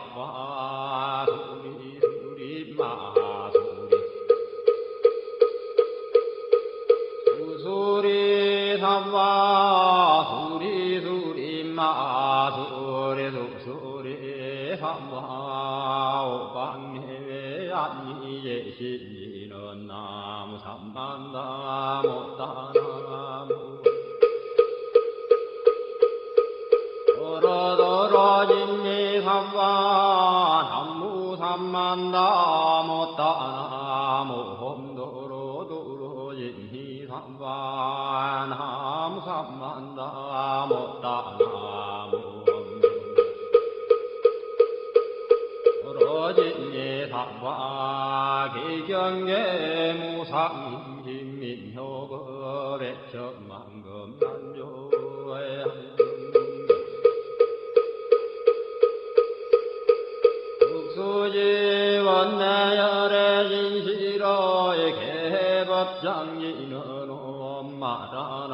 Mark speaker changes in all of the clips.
Speaker 1: 사와 수리 수리 마수리 수수리 사와 수리 수리 마수리 수수리 사와 오방해외 안니예시는 나무 삼만나무 따나무 도로도로 진미삼와 남무 삼만나무 따나무 홈도로도로 진미삼와 나무 삼만나무 따나무 도로진미삼와 기경계 무상임민효법의 천만금 난조의 수지원내열의 진시로의 개법장인은 엄마라나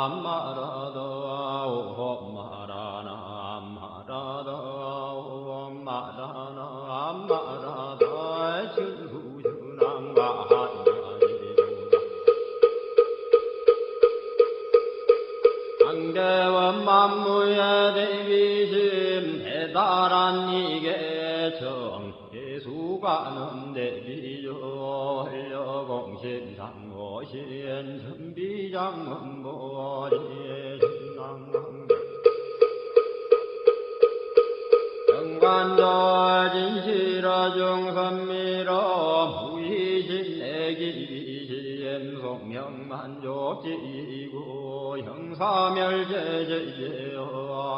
Speaker 1: 엄마라다 엄마라나 엄마라다 엄마라나 엄마라다 진수준왕과 한자리로다 상대원 만무의 대비심 대단한 이계 정예수관은 대비요 헐려공신상고신 선비장문보리의 신랑왕 정관절 진실어 중선미러 무의신 애기비신 송명만족지고 형사멸제제제여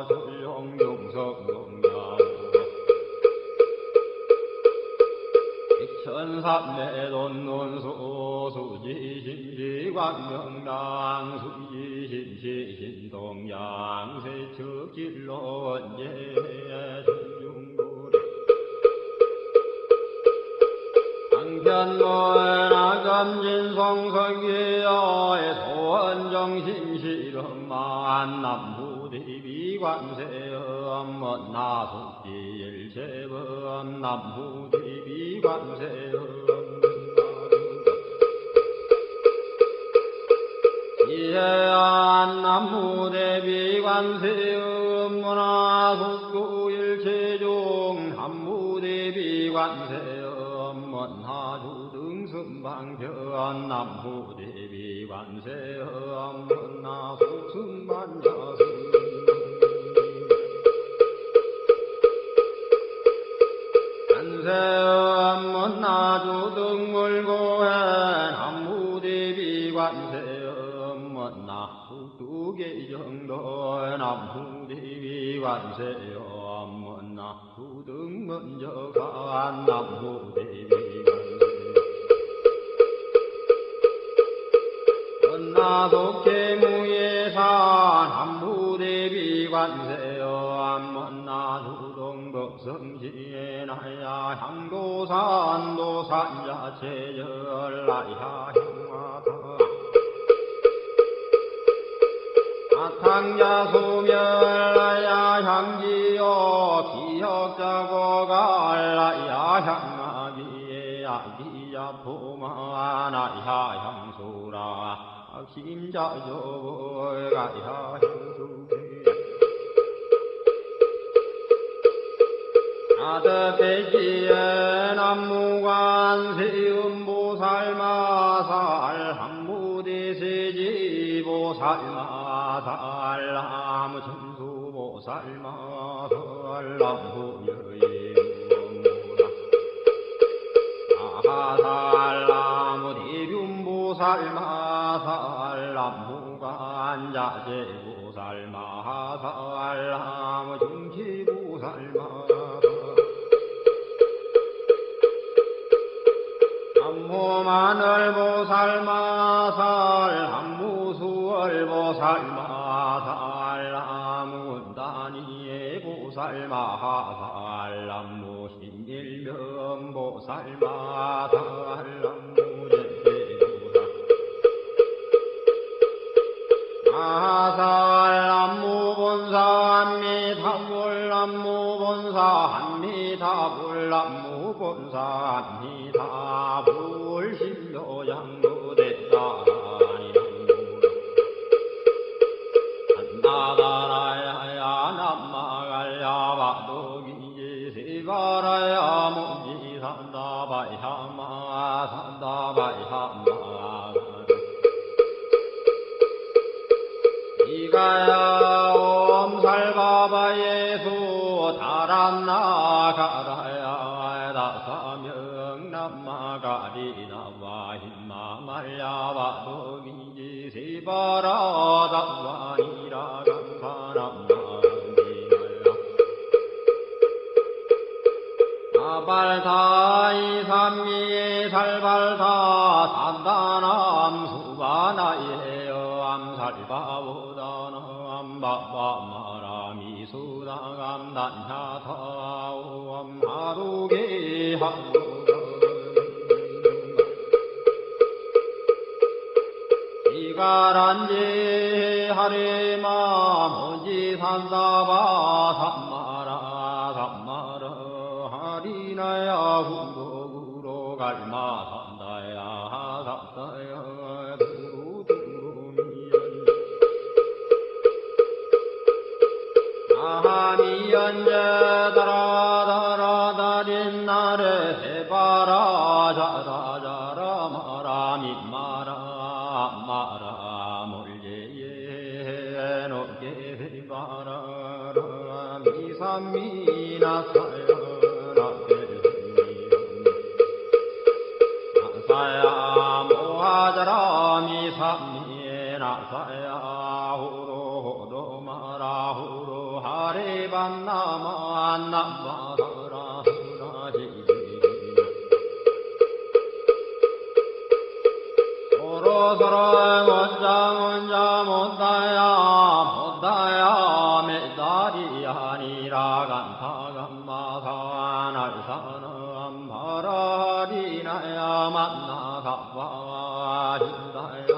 Speaker 1: 전룡용성동양 천삼매돈논수 수지심시광명당 수지심시신동양 세척질로원제 신중고래 강편문화검진송성기여의 소원정신실험만 남부대비관세엄 나속지일체범 남부대비관세엄 이해안 남부대비관세음 문화속구일체종 남부대비관세음 문화주등승방편 남부대비관세음 문화속승반야승 관세음 문화주등물고해 남부대비관세음 문화숙두계정도 남부대비관세음 문화주등문저간 남부대비관세 문화속계무예산 남부대비관세음 문화주동법성시에나야 향도산도산자체절라야 향화다 아탕자소멸라야 향지요 기역자고갈라야 향아기에 아기야포마나야 향수라 심자조가야 향수게 아드배지에 남무관 세음보살마살 한무대세지보살마살 나무천수보살마살 남부여인무라 아살 나무대륜보살마살 남무관자재보살마살 나무중지보살마살 남무마늘보살마살 남무수월보살마살 남무은다니예보살마살 남무신일명보살마살 남무제대보살 마살 남무본사 한미탐골 남무본사 한미탐 말람무본사합니다 불신묘양무대다니 나다라야 남마갈야 바도기지 시바라야 무지 산다바야마 산다바야마 이가야 옴살바바 예수 다란나가라야 다사명 남마가리나와 힘마말야바도기지 시바라다와니라 발타이 삼미에 살발타 산다남 수바나예요 암살바보다나 암바바마라미 수다감단야타오 암하루게 하루가 이가란지 하리마 모지 산다바 삼마라 삼마라 하리나야 후로구로 갈마 산다야 산다야 두루두루미연 아하미연제 다라다라다린 나를 해바라 자라자라 마라미 마라 마라 몰예예 높게 해바라 미삼미나사야 나사야 모하자라 미삼미나사야 후로호도 마라 후로 하리반나마 남바다라 후라지 서로서로 원자 못다야 못다야 메다리 아니라 간타간마사 날사는 바라리나야 만나가와 hin다야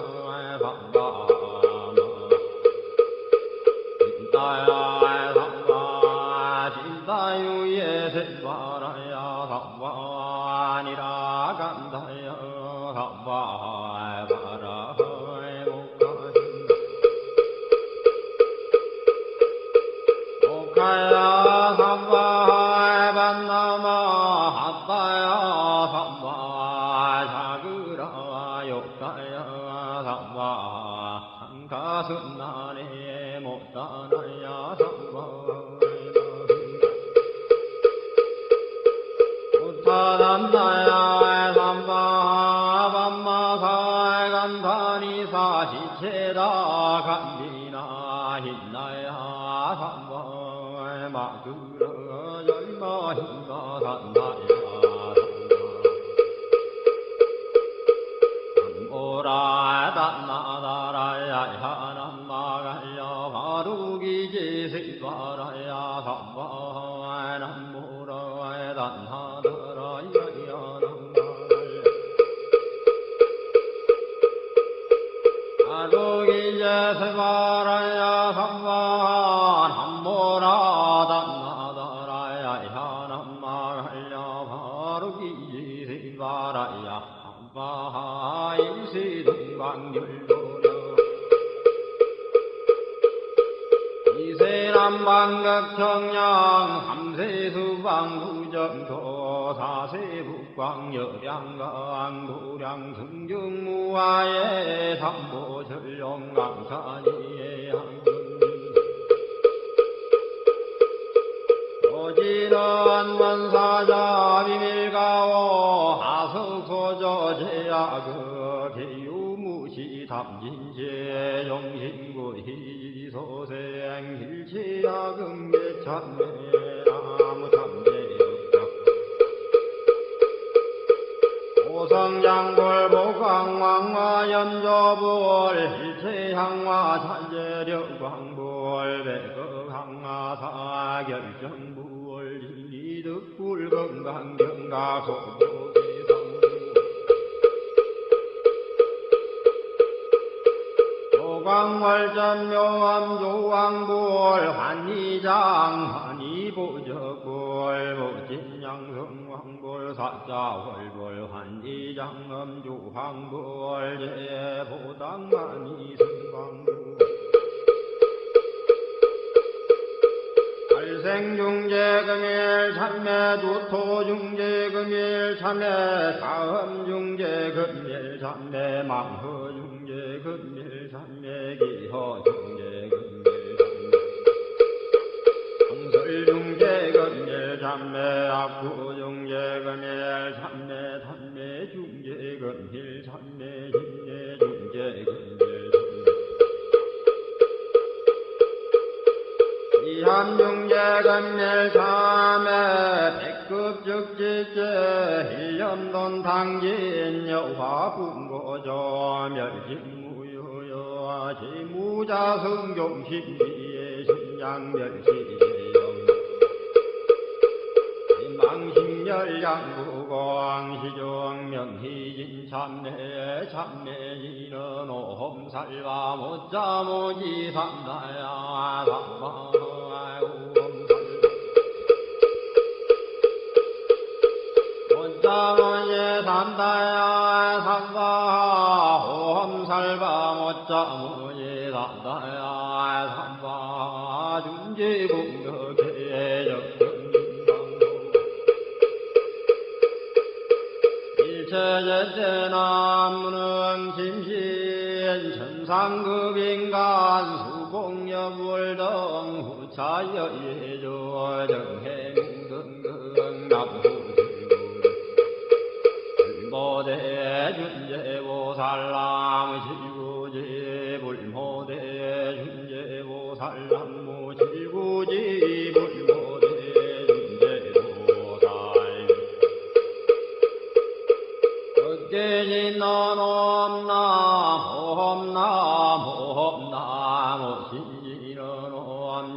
Speaker 1: 반가마 hin다야 상가 진다유예 생바라야 상바니라 간다야 상바 가야 삼바에 반나마 핫다야 삼바 자그라 욕가야 삼바 상가순나네 못다나야 삼바 우타단다야 삼바 반마사에 간다니 사시체다 간디나 hin나야 삼바 마그라 열마 힘가 산다야 오라 단나다라야 하남마갈야 바루기지 시바라야 삼바 남무라 단하다라야 남마갈야 바루기지 시바라야 삼바 남무라 바라야 바하일시동방률도려 이세남방극청량 삼세수방구정도 사세북광여량강도량 승중무하에 삼보전령강산이에 오지는 원사자 비밀가오 하석소저 제야그 개유무시 담진제 영신구 희소생 hil치야금 예찬매 나무참제역적 오성장골 목강왕화 연조불 hil체향화 찬제력광불 백극항화 사결정불 진리득불 건강경가 소조계성 조광월전 묘암 조광불 환희장 환희 이보적불 무진양성황불 사자월불 환지장엄주 황불 제보당만이 승광불 발생중재금일 참매두토중재금일 참매 다음중재금일 참매 망허중재금일 참매 기허중재금일 정설중재금일 참매 악구중재금일 참매 단매중재금일 참매 진례중재금일 이함중재금일 참매 백급적지제 일념돈 당진 여화분고조 멸진무효여 지무자성종신비의 신양멸시영 망신열양구광시종 명희진 참내 참내지는 오험살바 못자모지 삼다야 못자모지 삼다야 삼바 오험살바 못자모지 삼다야 삼바 중지공덕해 일체제제나무는 심신 천상급인간 수공여불 등 후차여예조 정행등등 남후지구 불모대 준제보살람 실구지 불모대 준제보살람 실구지 불모대 깨진넌 옴나모옴나모옴나모 시리넌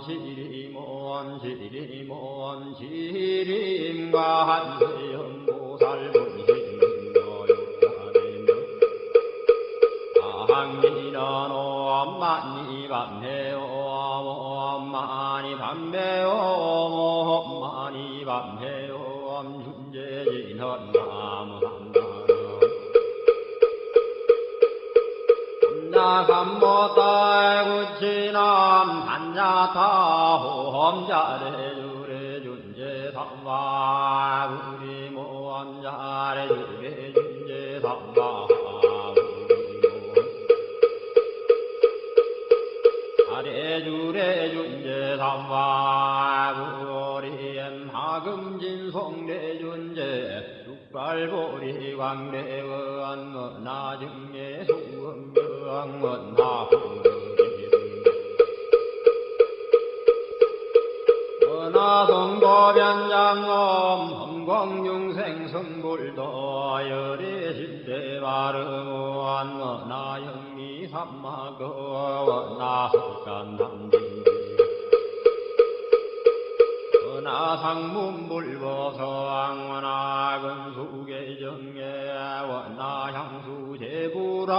Speaker 1: 시리몬 시림과 한세연보살 본신노욕하리며 아항리넌 옴마니 밤해옴 옴마니 밤해옴 옴마니 밤해옴 준재진헌 나무함나 삼보딸구치남 단자타호험자래주래 준제삼바 우리모험자래주래 준제삼바 아래주래 준제삼바 우리엠 하금진송래 준제 숙발보리 광래원 나중에 은하성도변장엄 험광중생 성불도 열애신대바르무한 은하영미 삼마거 은하석간남진 은하상문불보성 은하근수계정예 은하향수제부라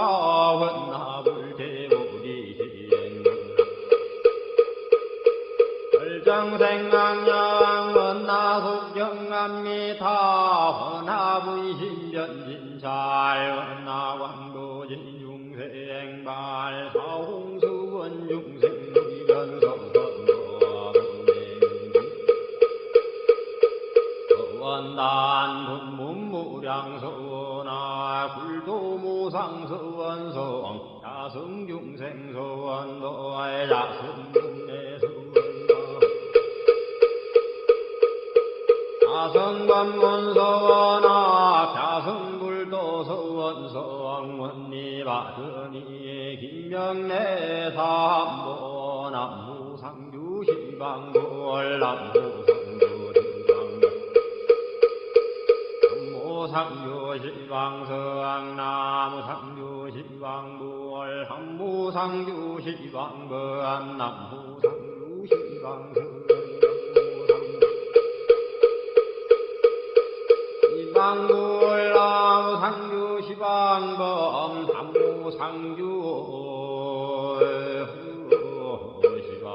Speaker 1: 은하불제부리시행 정생강양 은하속경암미타 은하부이신변진잘 은하광도진 중생발 사홍수원 중생변성선도 난 분문무량서원아 굴도무상서원성 야성중생서원도의 야성문내서원도 야성관문서원아 야성불도서원성원니바드니 김명래 삼보 남무상주시방골 남무상주시방골 삼무상주시방성 나무상주시방골 삼무상주시방건 남무상주시방성 시방불 나무상주시방범 삼무상주 시방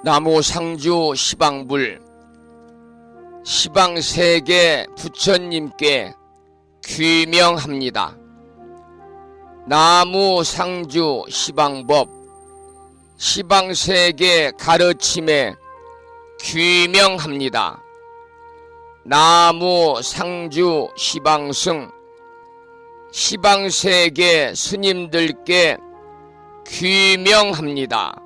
Speaker 2: 나무 상주 시방불 시방세계 부처님께 귀명합니다. 나무 상주 시방법 시방세계 가르침에 귀명합니다. 나무 상주 시방승 시방세계 스님들께 귀명합니다.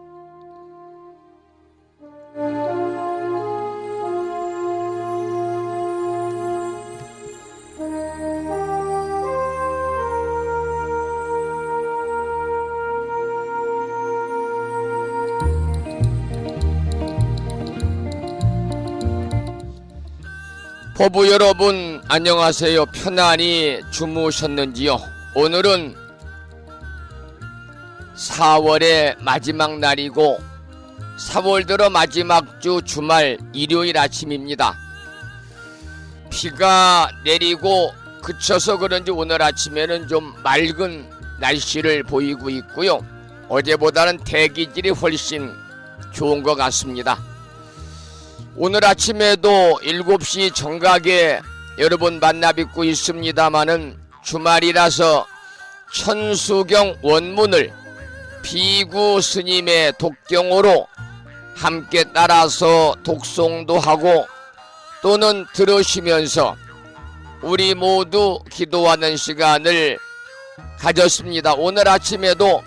Speaker 2: 법부 여러분 안녕하세요. 편안히 주무셨는지요? 오늘은 4월의 마지막 날이고 4월 들어 마지막 주 주말 일요일 아침입니다. 비가 내리고 그쳐서 그런지 오늘 아침에는 좀 맑은 날씨를 보이고 있고요. 어제보다는 대기질이 훨씬 좋은 것 같습니다. 오늘 아침에도 7시 정각에 여러분 만나 뵙고 있습니다마는 주말이라서 천수경 원문을 비구 스님의 독경으로 함께 따라서 독송도 하고 또는 들으시면서 우리 모두 기도하는 시간을 가졌습니다. 오늘 아침에도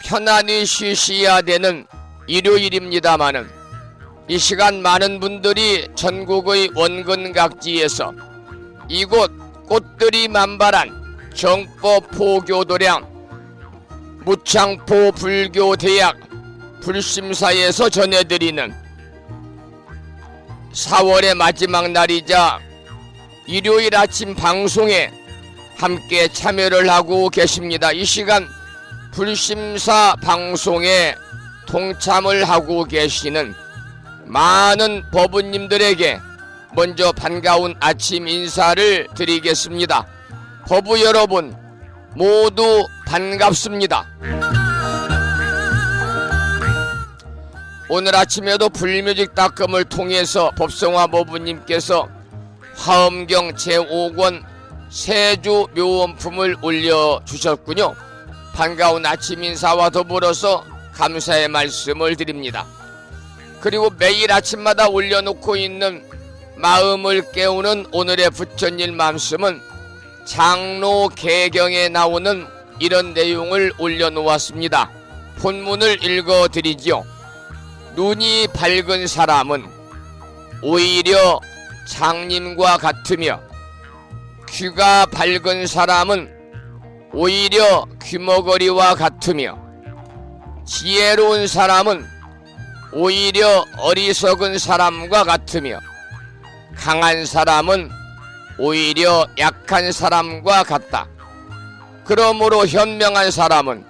Speaker 2: 편안히 쉬셔야 되는 일요일입니다마는 이 시간 많은 분들이 전국의 원근각지에서 이곳 꽃들이 만발한 정법포교도량 무창포 불교대학 불심사에서 전해드리는 4월의 마지막 날이자 일요일 아침 방송에 함께 참여를 하고 계십니다. 이 시간 불심사 방송에 동참을 하고 계시는 많은 법부님들에게 먼저 반가운 아침 인사를 드리겠습니다. 법부 여러분 모두 반갑습니다. 오늘 아침에도 불뮤직닷컴을 통해서 법성화 법부님께서 화엄경 제5권 세주 묘원품을 올려주셨군요. 반가운 아침 인사와 더불어서 감사의 말씀을 드립니다. 그리고 매일 아침마다 올려놓고 있는 마음을 깨우는 오늘의 부처님 말씀은 장로 개경에 나오는 이런 내용을 올려놓았습니다. 본문을 읽어드리죠. 눈이 밝은 사람은 오히려 장님과 같으며 귀가 밝은 사람은 오히려 귀머거리와 같으며 지혜로운 사람은 오히려 어리석은 사람과 같으며 강한 사람은 오히려 약한 사람과 같다. 그러므로 현명한 사람은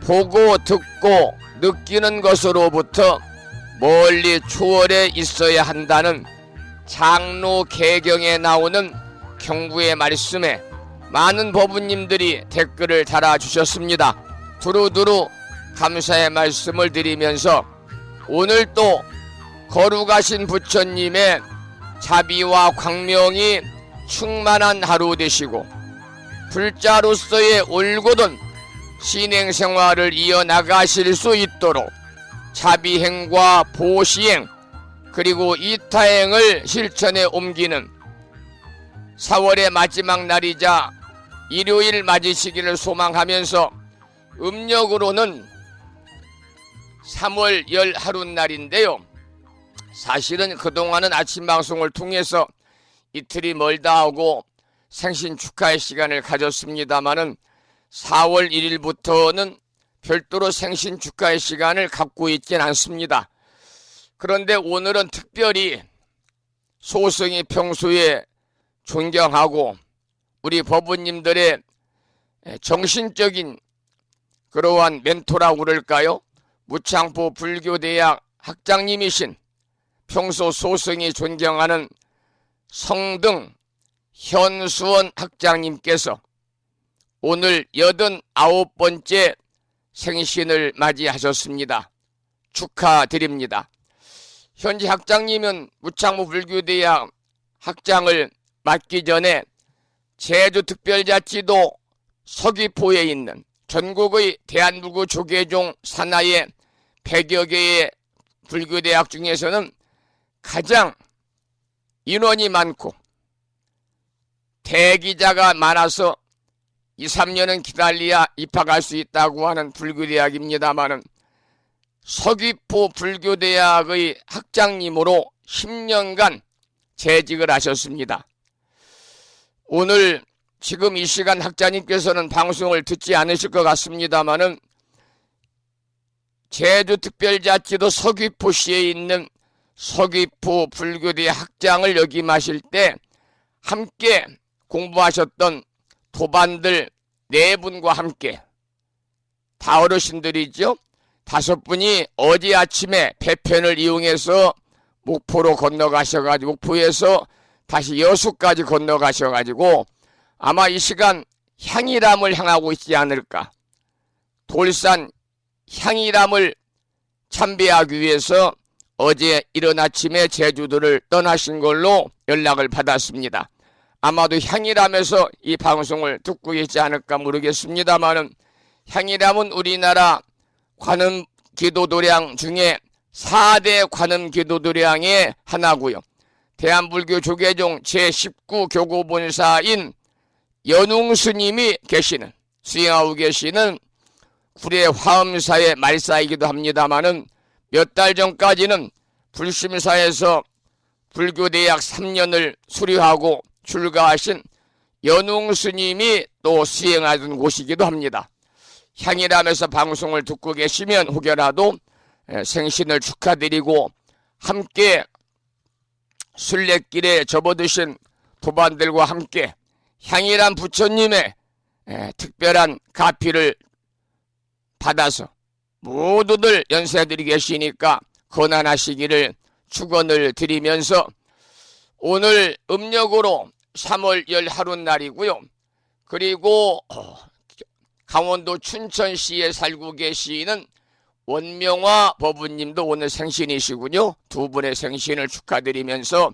Speaker 2: 보고 듣고 느끼는 것으로부터 멀리 초월해 있어야 한다는 장로 개경에 나오는 경부의 말씀에 많은 법부님들이 댓글을 달아주셨습니다. 두루두루 감사의 말씀을 드리면서 오늘 또 거룩하신 부처님의 자비와 광명이 충만한 하루 되시고 불자로서의 올곧은 신행생활을 이어나가실 수 있도록 자비행과 보시행 그리고 이타행을 실천에 옮기는 4월의 마지막 날이자 일요일 맞으시기를 소망하면서 음력으로는 3월 11날인데요. 사실은 그동안은 아침 방송을 통해서 이틀이 멀다 하고 생신 축하의 시간을 가졌습니다마는 4월 1일부터는 별도로 생신 축하의 시간을 갖고 있진 않습니다. 그런데 오늘은 특별히 소승이 평소에 존경하고 우리 법부님들의 정신적인 그러한 멘토라고 그럴까요? 무창포 불교대학 학장님이신 평소 소승이 존경하는 성등 현수원 학장님께서 오늘 89번째 생신을 맞이하셨습니다. 축하드립니다. 현재 학장님은 무창무 불교대학 학장을 맡기 전에 제주특별자치도 서귀포에 있는 전국의 대한불교 조계종 산하의 100여 개의 불교대학 중에서는 가장 인원이 많고 대기자가 많아서 2, 3년은 기다려야 입학할 수 있다고 하는 불교대학입니다마는 서귀포 불교대학의 학장님으로 10년간 재직을 하셨습니다. 오늘 지금 이 시간 학자님께서는 방송을 듣지 않으실 것 같습니다마는 제주특별자치도 서귀포시에 있는 서귀포 불교대 학장을 역임하실 때 함께 공부하셨던 도반들 4분과 함께 다 어르신들이죠. 5분이 어제 아침에 배편을 이용해서 목포로 건너가셔가지고 목포에서 다시 여수까지 건너가셔가지고 아마 이 시간 향일암을 향하고 있지 않을까. 돌산 향일암을 참배하기 위해서 어제 이른 아침에 제주도를 떠나신 걸로 연락을 받았습니다. 아마도 향일암에서 이 방송을 듣고 있지 않을까 모르겠습니다만은 향일암은 우리나라 관음 기도도량 중에 4대 관음 기도도량의 하나고요. 대한불교 조계종 제19 교구본사인 연웅스님이 계시는 수행하고 계시는 구례 화엄사의 말사이기도 합니다마는 몇 달 전까지는 불심사에서 불교대학 3년을 수료하고 출가하신 연웅스님이 또 수행하던 곳이기도 합니다. 향일암에서 방송을 듣고 계시면 혹여라도 생신을 축하드리고 함께 순례길에 접어드신 도반들과 함께 향일암 부처님의 특별한 가피를 받아서 모두들 연세들이 계시니까 건안하시기를 축원을 드리면서 오늘 음력으로 3월 10하룻날이고요. 그리고 강원도 춘천시에 살고 계시는 원명화 법우님도 오늘 생신이시군요. 두 분의 생신을 축하드리면서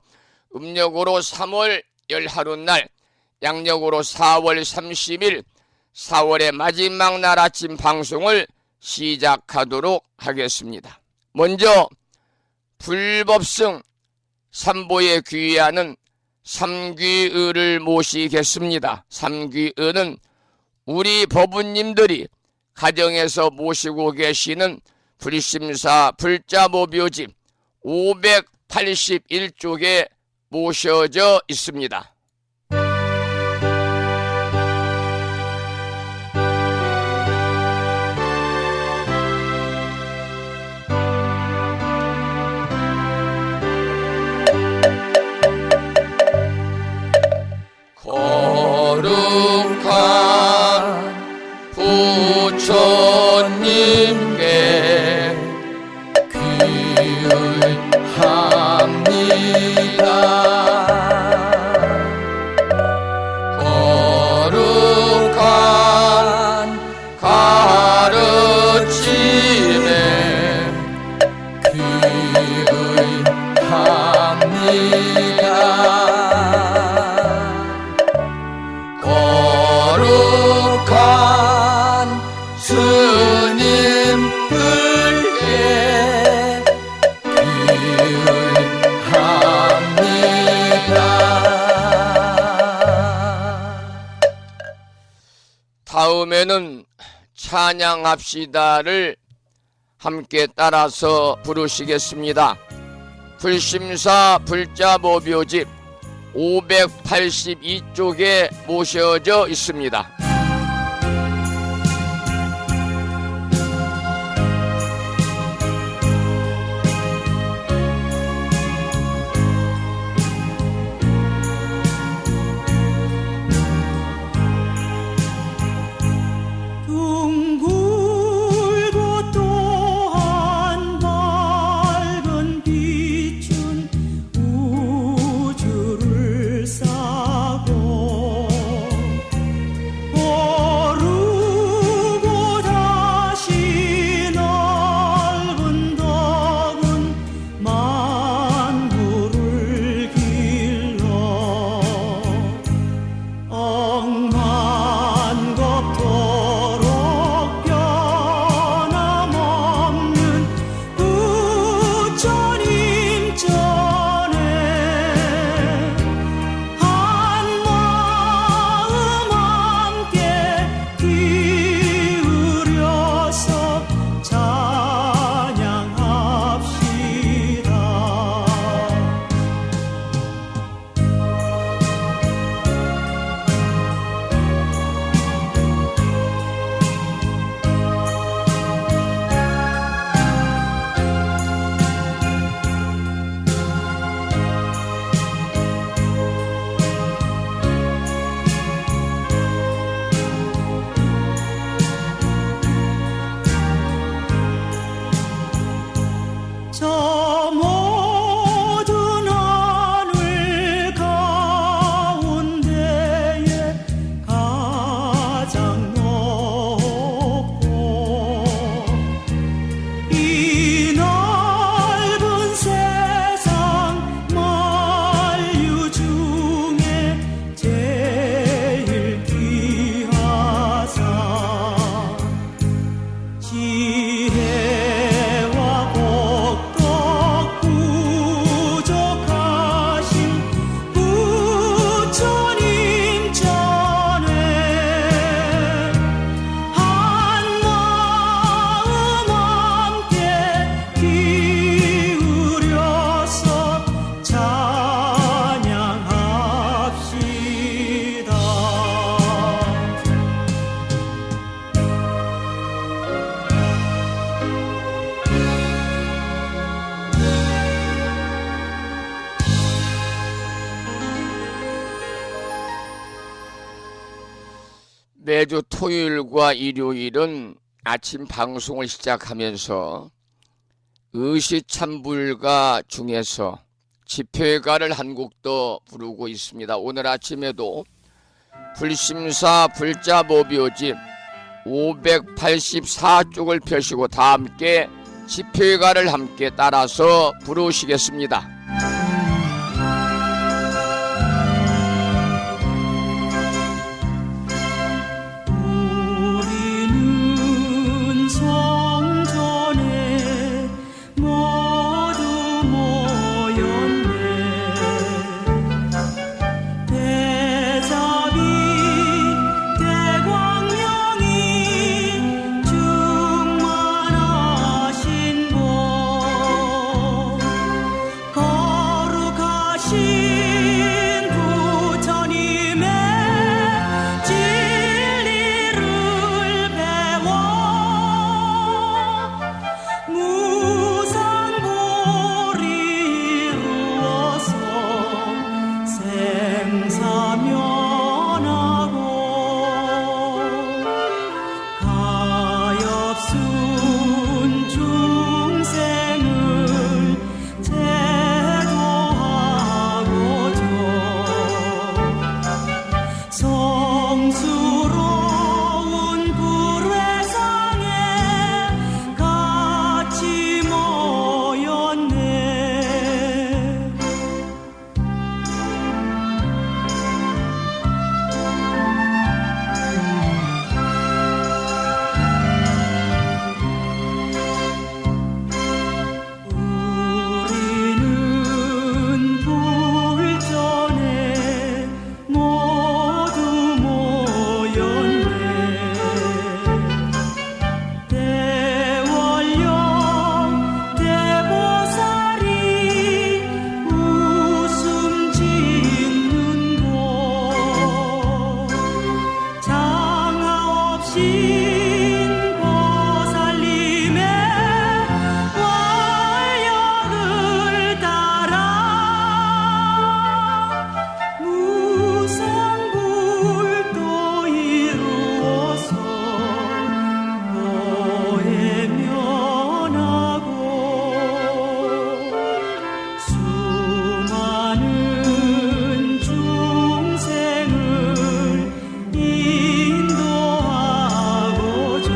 Speaker 2: 음력으로 3월 10하룻날, 양력으로 4월 30일, 4월의 마지막 날 아침 방송을 시작하도록 하겠습니다. 먼저 불법승 삼보에 귀의하는 삼귀의를 모시겠습니다. 삼귀의는 우리 법우님들이 가정에서 모시고 계시는 불심사 불자보묘집 581쪽에 모셔져 있습니다. 거룩한 부처님께 귀의합니다. 거룩한 가르침에 귀의합니다. 거룩한 스님들께 귀의합니다. 다음에는 찬양합시다를 함께 따라서 부르시겠습니다. 불심사 불자보묘집 582쪽에 모셔져 있습니다.
Speaker 3: 둥글고 또한 밝은 빛은 우주를 싸고
Speaker 2: 매주 토요일과 일요일은 아침 방송을 시작하면서 의시찬불가 중에서 집회가를 한 곡도 부르고 있습니다. 오늘 아침에도 불심사 불자모비오집 584쪽을 펴시고 다 함께 집회가를 함께 따라서 부르시겠습니다.
Speaker 3: 우리는 성전에 모두 모였네. 대자비 대광명이 충만하신 곳, 거룩하신 부처님의 진리를 배워 무상불이 이루어서 생사면하고 가엾은 중생을 제도하고자 성스러운 불회상에 같이 모였네. 우리는 불전에 모두 모였네. 대원령 대보살이 웃음 짓는 곳, 장하 없인 보살님의 활력을 따라 무상불도 이루어서 보혜면하고 수많은 중생을 인도하고자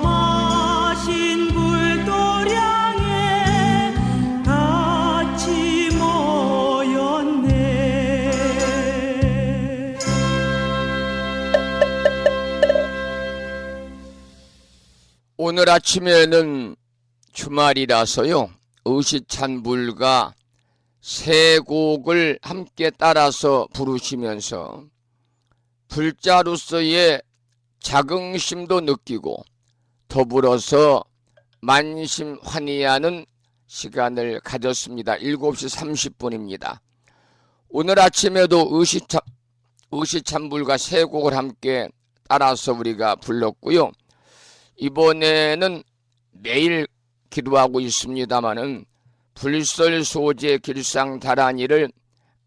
Speaker 3: 존엄하신 불도량에 같이 모였네.
Speaker 2: 오늘 아침에는 주말이라서요, 의시찬불가 세 곡을 함께 따라서 부르시면서 불자로서의 자긍심도 느끼고 더불어서 만심환의하는 시간을 가졌습니다. 7시 30분입니다. 오늘 아침에도 의시찬불가 세 곡을 함께 따라서 우리가 불렀고요. 이번에는 매일 기도하고 있습니다마는 불설 소재 길상 다란이를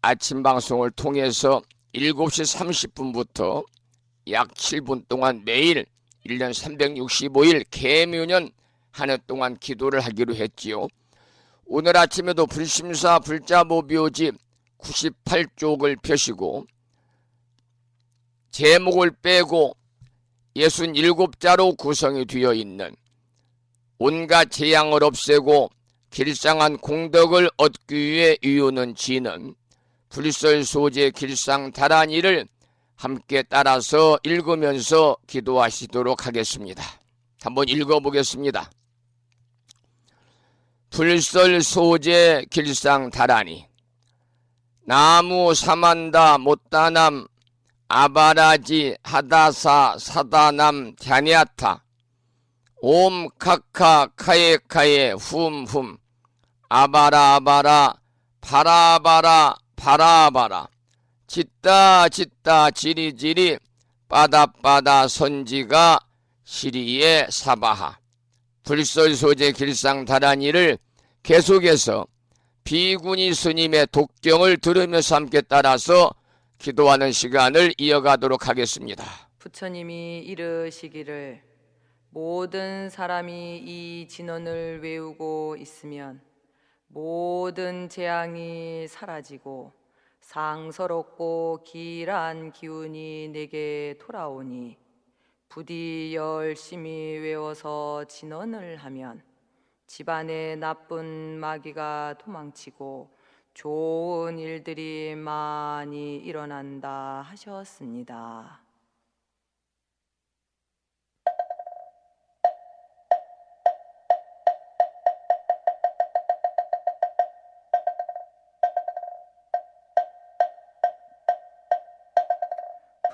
Speaker 2: 아침 방송을 통해서 7시 30분부터 약 7분 동안 매일 1년 365일 계묘년 한 해 동안 기도를 하기로 했지요. 오늘 아침에도 불심사 불자모비오집 98쪽을 펴시고 제목을 빼고 67자로 구성이 되어 있는 온갖 재앙을 없애고 길상한 공덕을 얻기 위해 이유는 지는 불설 소재 길상 다란이를 함께 따라서 읽으면서 기도하시도록 하겠습니다. 한번 읽어보겠습니다. 불설 소재 길상 다란이. 나무 사만다 못다남 아바라지 하다사 사다남 갸냐타 옴 카카 카에카에 훔훔 아바라 아바라 바라바라 바라바라 짓다 짓다 지리지리 빠다빠다 선지가 시리에 사바하. 불설소재 길상 다란이를 계속해서 비구니 스님의 독경을 들으면서 함께 따라서 기도하는 시간을 이어가도록 하겠습니다.
Speaker 4: 부처님이 이르시기를 모든 사람이 이 진언을 외우고 있으면 모든 재앙이 사라지고 상서롭고 길한 기운이 내게 돌아오니 부디 열심히 외워서 진언을 하면 집안에 나쁜 마귀가 도망치고 좋은 일들이 많이 일어난다 하셨습니다.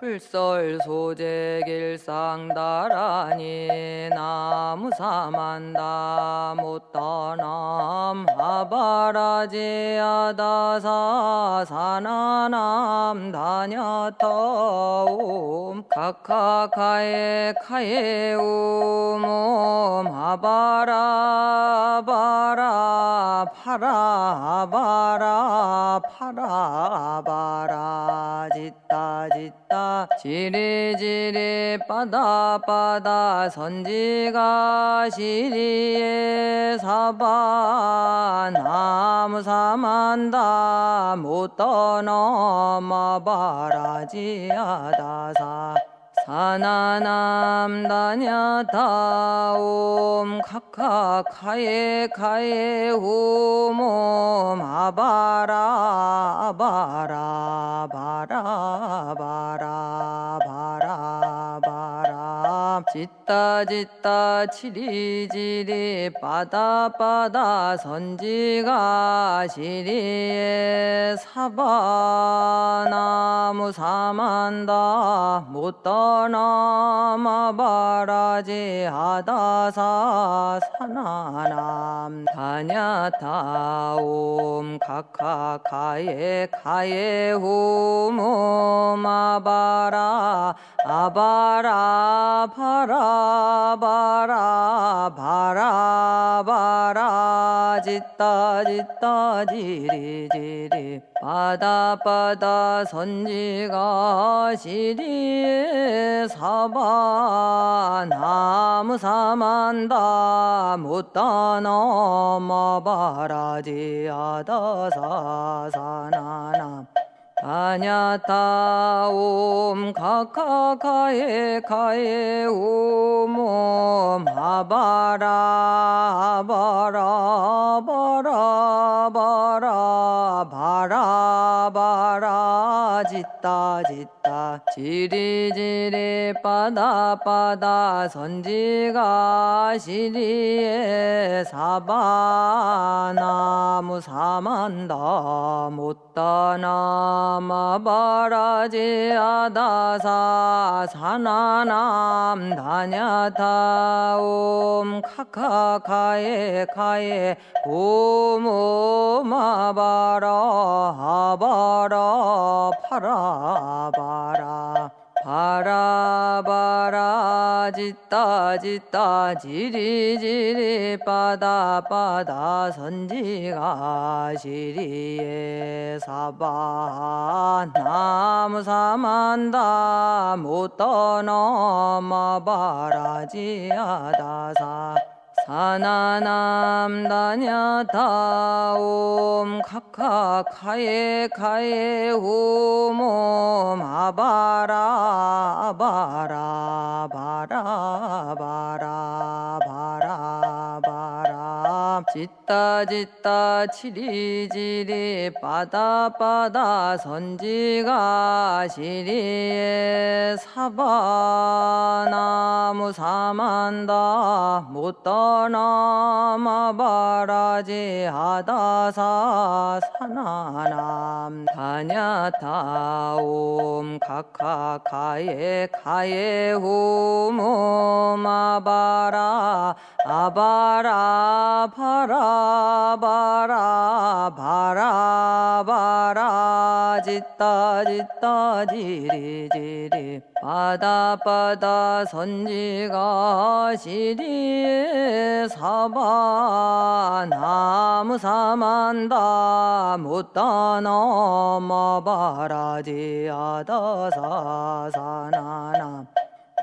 Speaker 4: 풀설 소재 길상다라니 나무사만다 못다남 아바라지아다사 사나남 다냐타옴 카카카에 카에움 아바라바라 파라바라 파라바라 짓다 지리지리 빠다빠다 선지가 시리에 사바 나무사만다 못떠넘어바라지아다사 사나남 다냐다옴 카카카에 카에 후몸 아바라 아바라 바라 바라 바라 바라 짓다 지리지리 빠다빠다 선지가 시리에 사바 나무 사만다 못떠넘어바라지 아다사 사나남 다냐타옴 카카카에 카에 후몸 아바라 아바라 바라 바라 바라 바라 짓다 지리지리 빠다빠다 선지가 시리에 사바 나무 사만다 못떠넘어바라지 아다사 사나남 다냐타옴 카카카에 카에 오몸 아바라 바라 바라 바라 바라 바라 짓다 지리지리 빠다빠다 선지가 시리에 사바 나무 사만다 못떠넘어바라지 아다사 사나남 다냐타옴 카카카에 카에 오몸 아바라 아바라 파라바라 바라바라 짓다 지리지리 빠다빠다 선지가 시리에 사바 나무 사만다 못떠넘어바라지 아다사 사나남 다냐타옴 카카카에 카에 후몸 아바라 아바라 바라 바라 바라 바라 짓다 지리지리 빠다빠다 선지가 시리에 사바 나무 사만다 못떠넘어바라지 아다사 사나남 다냐타옴 카카카에 카에 후몸 아바라 아바라 바라바라 바라바라 짓다 짓다 지리지리 바다바다 선지가 시리에 사바 나무 사만다 못다 넘어바라지 아다사사나나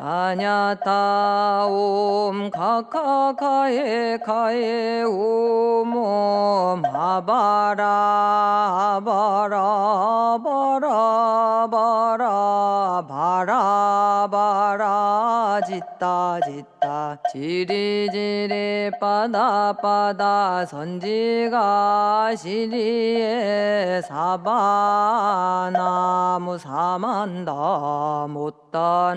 Speaker 4: 아냐타 옴 카카카에 카에 옴 아바라 바라 바라 바라 바라 바라 짓다 짓다 지리지리 바다 바다 선지가 시리에 사바 나무 사만다 못다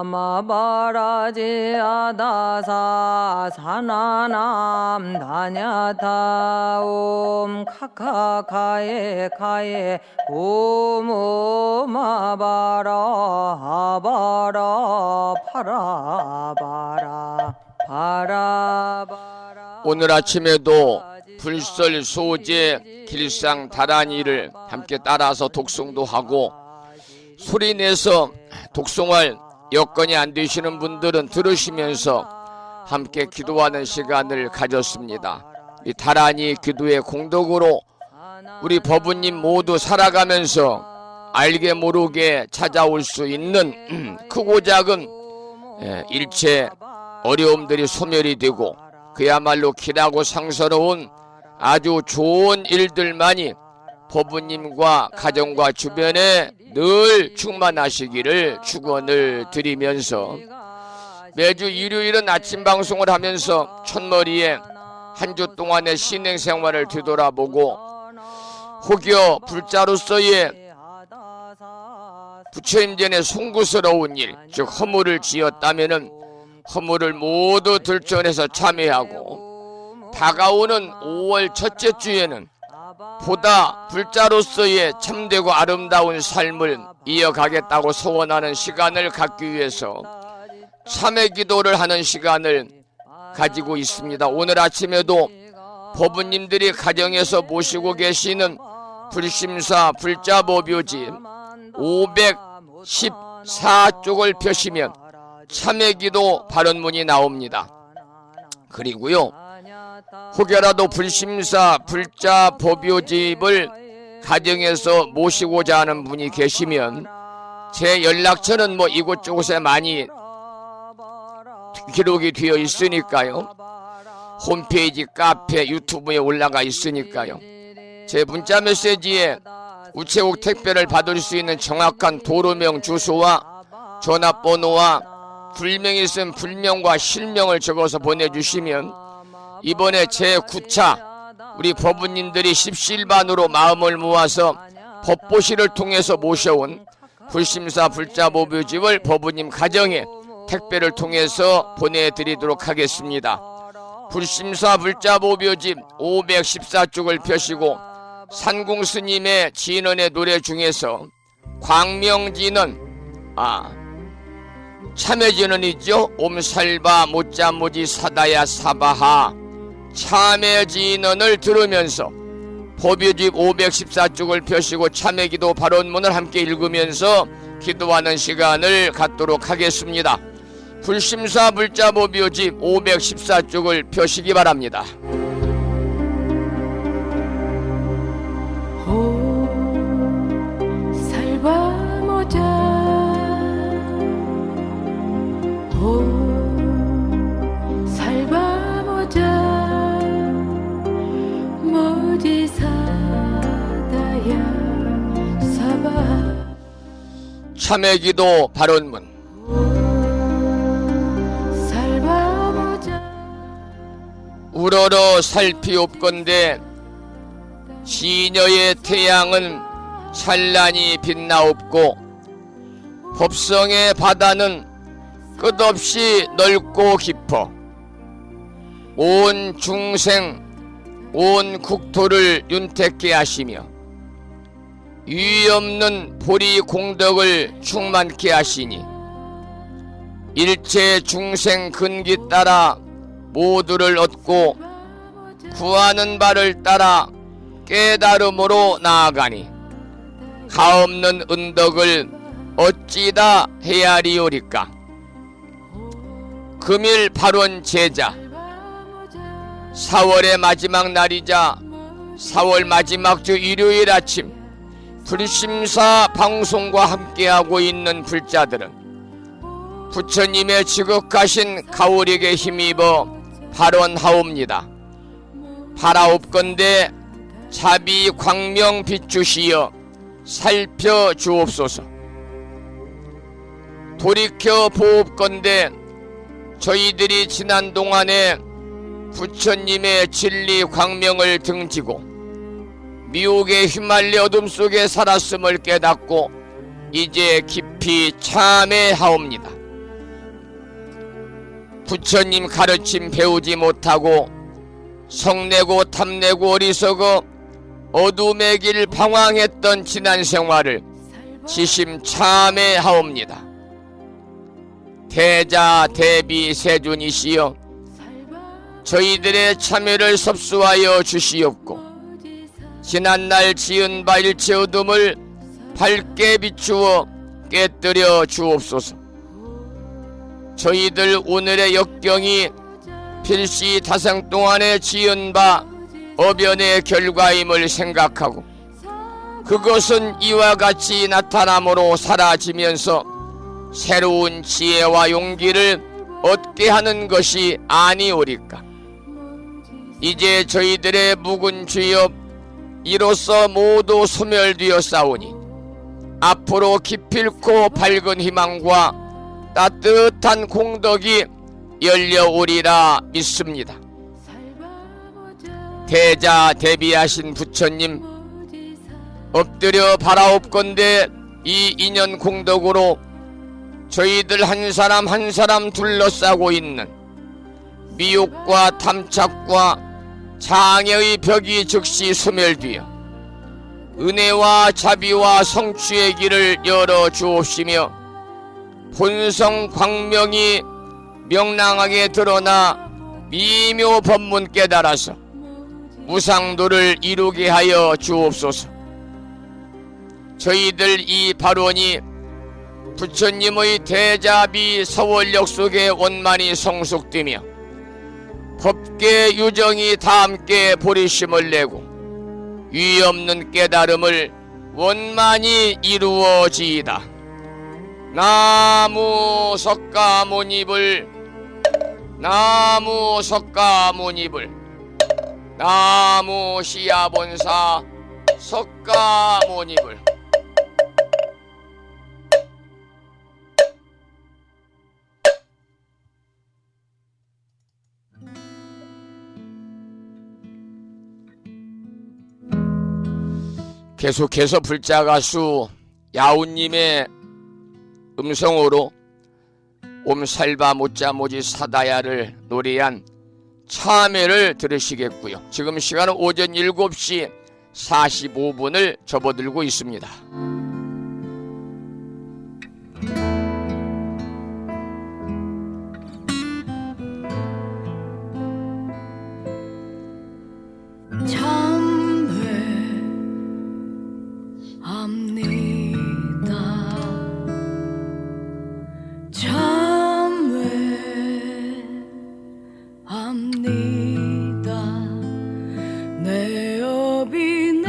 Speaker 4: 마바라지 아다사 사나남 다냐타 옴 카카카에 카에 옴 아바라 아바라 파라바라 파라바라.
Speaker 2: 오늘 아침에도 불설 소재 길상 다란이를 함께 따라서 독송도 하고 소리내서 독송할 여건이 안 되시는 분들은 들으시면서 함께 기도하는 시간을 가졌습니다. 이 다란이 기도의 공덕으로 우리 법우님 모두 살아가면서 알게 모르게 찾아올 수 있는 크고 작은 일체 어려움들이 소멸이 되고 그야말로 길하고 상서로운 아주 좋은 일들만이 법우님과 가정과 주변에 늘 충만하시기를 축원을 드리면서 매주 일요일은 아침 방송을 하면서 첫머리에 한 주 동안의 신행 생활을 되돌아보고 혹여 불자로서의 부처님전에 송구스러운 일, 즉 허물을 지었다면은 허물을 모두 들춰내서 참회하고 다가오는 5월 첫째 주에는 보다 불자로서의 참되고 아름다운 삶을 이어가겠다고 소원하는 시간을 갖기 위해서 참회 기도를 하는 시간을 가지고 있습니다. 오늘 아침에도 법우님들이 가정에서 모시고 계시는 불심사 불자보묘지 514쪽을 펴시면 참회기도 발언문이 나옵니다. 그리고요 혹여라도 불심사 불자보묘집을 가정에서 모시고자 하는 분이 계시면 제 연락처는 뭐 이곳저곳에 많이 기록이 되어 있으니까요. 홈페이지, 카페, 유튜브에 올라가 있으니까요. 제 문자 메시지에 우체국 택배를 받을 수 있는 정확한 도로명 주소와 전화번호와 불명이 있으면 불명과 실명을 적어서 보내주시면 이번에 제9차 우리 법우님들이 십시일반으로 마음을 모아서 법보시를 통해서 모셔온 불심사 불자보묘집을 법우님 가정에 택배를 통해서 보내드리도록 하겠습니다. 불심사 불자보묘집 514쪽을 펴시고 산공스님의 진언의 노래 중에서 광명진언 참회진언이죠. 옴살바 못자무지 사다야 사바하 참회진언을 들으면서 보묘집 514쪽을 펴시고 참회기도 발언문을 함께 읽으면서 기도하는 시간을 갖도록 하겠습니다. 불심사 불자보묘집 514쪽을 펴시기 바랍니다.
Speaker 5: 살바모자 살바모자 모지사다야 사바.
Speaker 2: 참회기도 발언문. 우러러 살피옵건대 시녀의 태양은 찬란히 빛나옵고 법성의 바다는 끝없이 넓고 깊어 온 중생 온 국토를 윤택케 하시며 유의 없는 보리 공덕을 충만케 하시니 일체 중생 근기 따라 모두를 얻고 구하는 바를 따라 깨달음으로 나아가니 가없는 은덕을 어찌다 헤아리오리까. 금일 8원 제자, 4월의 마지막 날이자 4월 마지막 주 일요일 아침 불심사 방송과 함께하고 있는 불자들은 부처님의 지극하신 가오릭에 힘입어 발언하옵니다. 바라옵건대 자비 광명 비추시어 살펴주옵소서. 돌이켜 보옵건대 저희들이 지난 동안에 부처님의 진리 광명을 등지고 미혹에 휘말려 어둠 속에 살았음을 깨닫고 이제 깊이 참회하옵니다. 부처님 가르침 배우지 못하고 성내고 탐내고 어리석어 어둠의 길 방황했던 지난 생활을 지심 참회하옵니다. 대자 대비 세존이시여 저희들의 참회를 섭수하여 주시옵고 지난날 지은 바 일체 어둠을 밝게 비추어 깨뜨려 주옵소서. 저희들 오늘의 역경이 필시 타생 동안에 지은 바 어변의 결과임을 생각하고 그것은 이와 같이 나타남으로 사라지면서 새로운 지혜와 용기를 얻게 하는 것이 아니오리까. 이제 저희들의 묵은 죄업 이로써 모두 소멸되었사오니 앞으로 기필코 밝은 희망과 따뜻한 공덕이 열려오리라 믿습니다. 대자 대비하신 부처님 엎드려 바라옵건대 이 인연 공덕으로 저희들 한 사람 한 사람 둘러싸고 있는 미혹과 탐착과 장애의 벽이 즉시 소멸되어 은혜와 자비와 성취의 길을 열어 주옵시며 본성 광명이 명랑하게 드러나 미묘 법문 깨달아서 무상도를 이루게 하여 주옵소서. 저희들 이 발언이 부처님의 대자비 서원력 속에 원만히 성숙되며 법계 유정이 다 함께 보리심을 내고 위없는 깨달음을 원만히 이루어지이다. 나무 석가모니불, 나무 석가모니불, 나무 시야본사 석가모니불. 계속해서 불자가수 야우님의 음성으로 옴살바 모짜모지 사다야를 노래한 참회를 들으시겠고요. 지금 시간은 오전 7시 45분을 접어들고 있습니다.
Speaker 3: 내 업이 내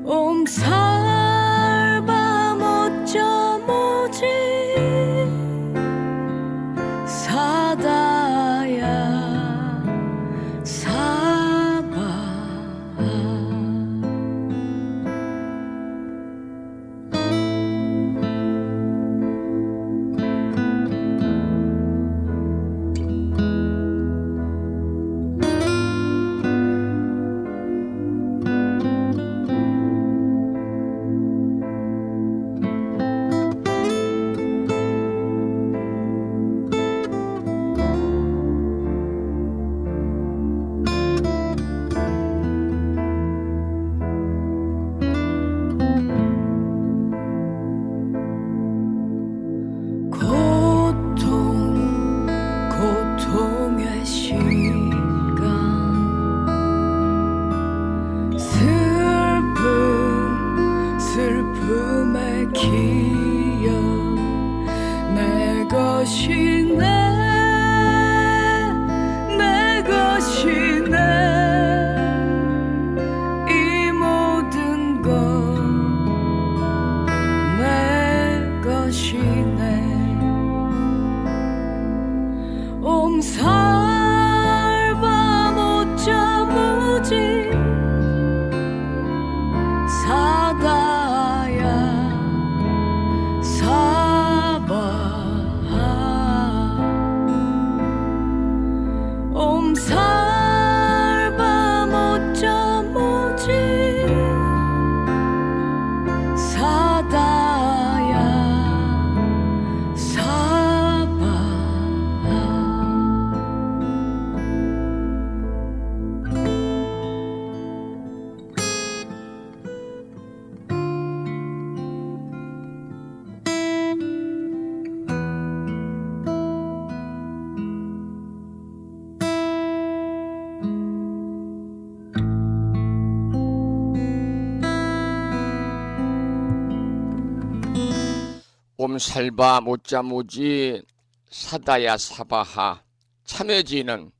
Speaker 5: 옴살바 모짜 모지 사다야 사바 고통의 시간 슬픔의 기억 내 것이네 내 것이네 이 모든 것 내 것이네 옴살바 모짜 모지 사다야 사바 옴살바 모짜 모지 사다야 사바
Speaker 2: 옴살바 못자무지 사다야 사바하 참여지는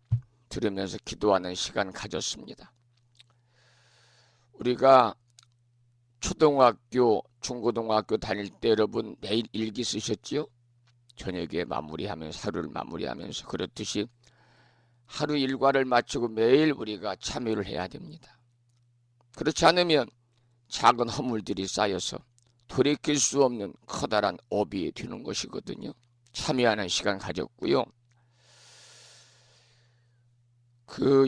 Speaker 2: 들으면서 기도하는 시간 가졌습니다. 우리가 초등학교, 중고등학교 다닐 때 여러분 매일 일기 쓰셨지요? 저녁에 마무리하면서 하루를 마무리하면서 그렇듯이 하루 일과를 마치고 매일 우리가 참여를 해야 됩니다. 그렇지 않으면 작은 허물들이 쌓여서 돌이킬 수 없는 커다란 업이 되는 것이거든요. 참여하는 시간 가졌고요.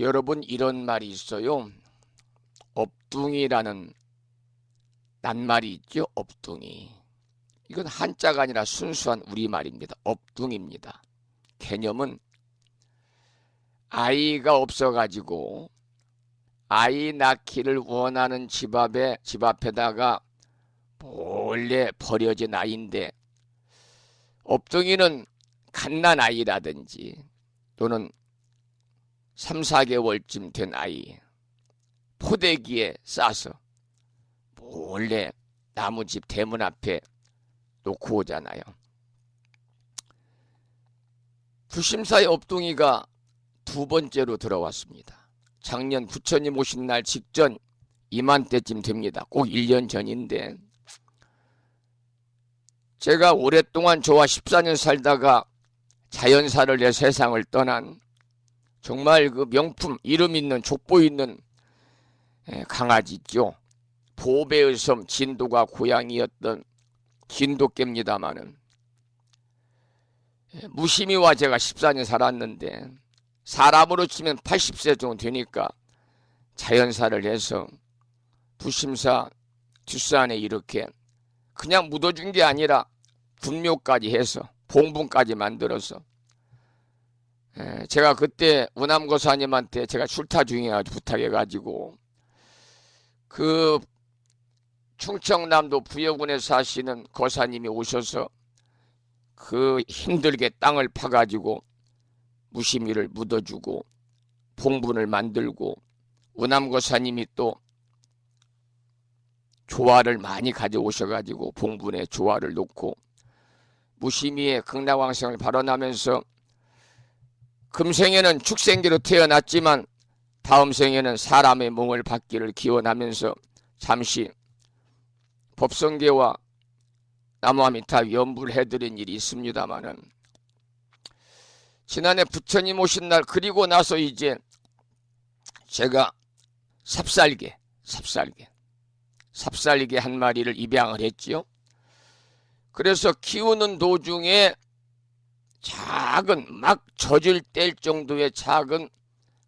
Speaker 2: 여러분 이런 말이 있어요. 업둥이라는 낱말이 있죠. 업둥이. 이건 한자가 아니라 순수한 우리말입니다. 업둥입니다. 개념은 아이가 없어가지고 아이 낳기를 원하는 집 앞에다가 몰래 버려진 아이인데 업둥이는 갓난 아이라든지 또는 3, 4개월쯤 된 아이 포대기에 싸서 몰래 나무집 대문 앞에 놓고 오잖아요. 부심사의 업둥이가 두 번째로 들어왔습니다. 작년 부처님 오신 날 직전 이맘때쯤 됩니다. 꼭 1년 전인데 제가 오랫동안 저와 14년 살다가 자연사를 내 세상을 떠난 정말 그 명품 이름 있는 족보 있는 강아지 있죠. 보배의 섬 진도가 고향이었던 진도개입니다마는 무심히와 제가 14년 살았는데 사람으로 치면 80세 정도 되니까 자연사를 해서 부심사 뒷산에 이렇게 그냥 묻어준 게 아니라 분묘까지 해서 봉분까지 만들어서 제가 그때 우남고사님한테 제가 출타 중에 부탁해가지고 그 충청남도 부여군에 사시는 고사님이 오셔서 그 힘들게 땅을 파가지고 무심히를 묻어주고 봉분을 만들고 우남고사님이 또 조화를 많이 가져오셔가지고 봉분에 조화를 놓고 무심히의 극락왕생을 발언하면서 금생에는 축생기로 태어났지만 다음 생에는 사람의 몸을 받기를 기원하면서 잠시 법성계와 나무아미타 연불 해드린 일이 있습니다만은, 지난해 부처님 오신 날 그리고 나서 이제 제가 삽살개 한 마리를 입양을 했지요. 그래서 키우는 도중에 작은, 막 젖을 뗄 정도의 작은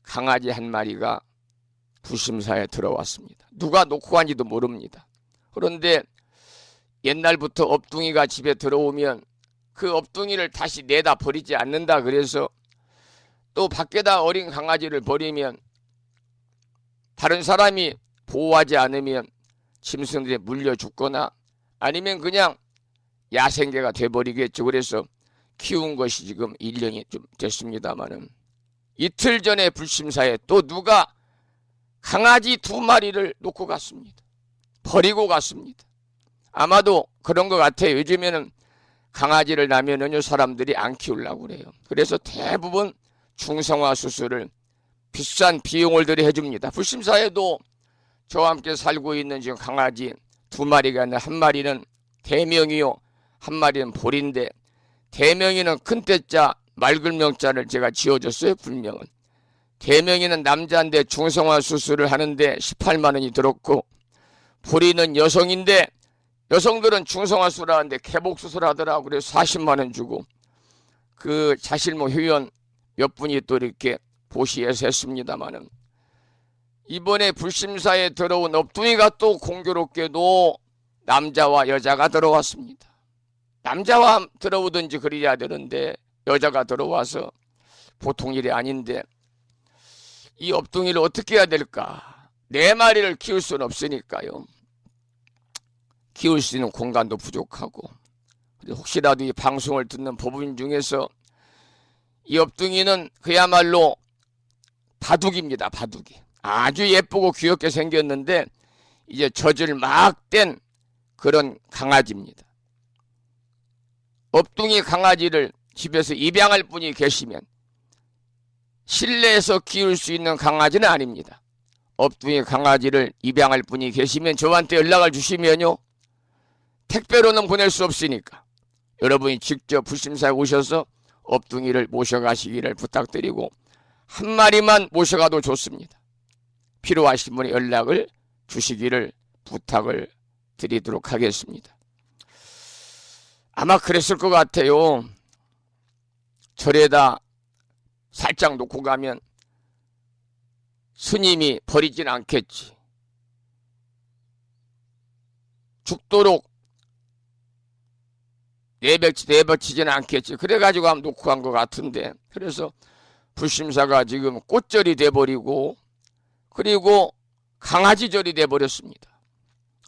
Speaker 2: 강아지 한 마리가 불심사에 들어왔습니다. 누가 놓고 간지도 모릅니다. 그런데 옛날부터 업둥이가 집에 들어오면 그 업둥이를 다시 내다 버리지 않는다. 그래서 또 밖에다 어린 강아지를 버리면 다른 사람이 보호하지 않으면 짐승들에 물려 죽거나 아니면 그냥 야생개가 돼버리겠죠. 그래서 키운 것이 지금 1년이 좀 됐습니다만은, 이틀 전에 불심사에 또 누가 강아지 2마리를 놓고 갔습니다. 버리고 갔습니다. 아마도 그런 것 같아요. 요즘에는 강아지를 낳으면요 사람들이 안 키우려고 그래요. 그래서 대부분 중성화 수술을 비싼 비용을 들여 해줍니다. 불심사에도 저와 함께 살고 있는 지금 강아지 2마리가 있는데, 1마리는 대명이요, 1마리는 보리인데, 대명이는 큰 떼자 맑은 명자를 제가 지어줬어요. 불명은 대명이는 남자인데 중성화 수술을 하는데 18만 원이 들었고, 보리는 여성인데 여성들은 중성화 수술을 하는데 개복 수술 하더라고. 그래서 40만 원 주고, 그 자실모 회원 몇 분이 또 이렇게 보시해서 했습니다마는, 이번에 불심사에 들어온 업둥이가 또 공교롭게도 남자와 여자가 들어왔습니다. 남자와 들어오든지 그래야 되는데 여자가 들어와서 보통 일이 아닌데, 이 업둥이를 어떻게 해야 될까? 4마리를 키울 수는 없으니까요. 키울 수 있는 공간도 부족하고, 혹시라도 이 방송을 듣는 법인 중에서 이 업둥이는 그야말로 바둑입니다. 바둑이 아주 예쁘고 귀엽게 생겼는데 이제 젖을 막 뗀 그런 강아지입니다. 업둥이 강아지를 집에서 입양할 분이 계시면, 실내에서 키울 수 있는 강아지는 아닙니다. 업둥이 강아지를 입양할 분이 계시면 저한테 연락을 주시면요, 택배로는 보낼 수 없으니까 여러분이 직접 불심사에 오셔서 업둥이를 모셔가시기를 부탁드리고, 1마리만 모셔가도 좋습니다. 필요하신 분이 연락을 주시기를 부탁을 드리도록 하겠습니다. 아마 그랬을 것 같아요. 절에다 살짝 놓고 가면 스님이 버리진 않겠지. 죽도록 내버치지는 않겠지. 그래가지고 한번 놓고 간 것 같은데, 그래서 불심사가 지금 꽃절이 돼버리고, 그리고 강아지절이 돼버렸습니다.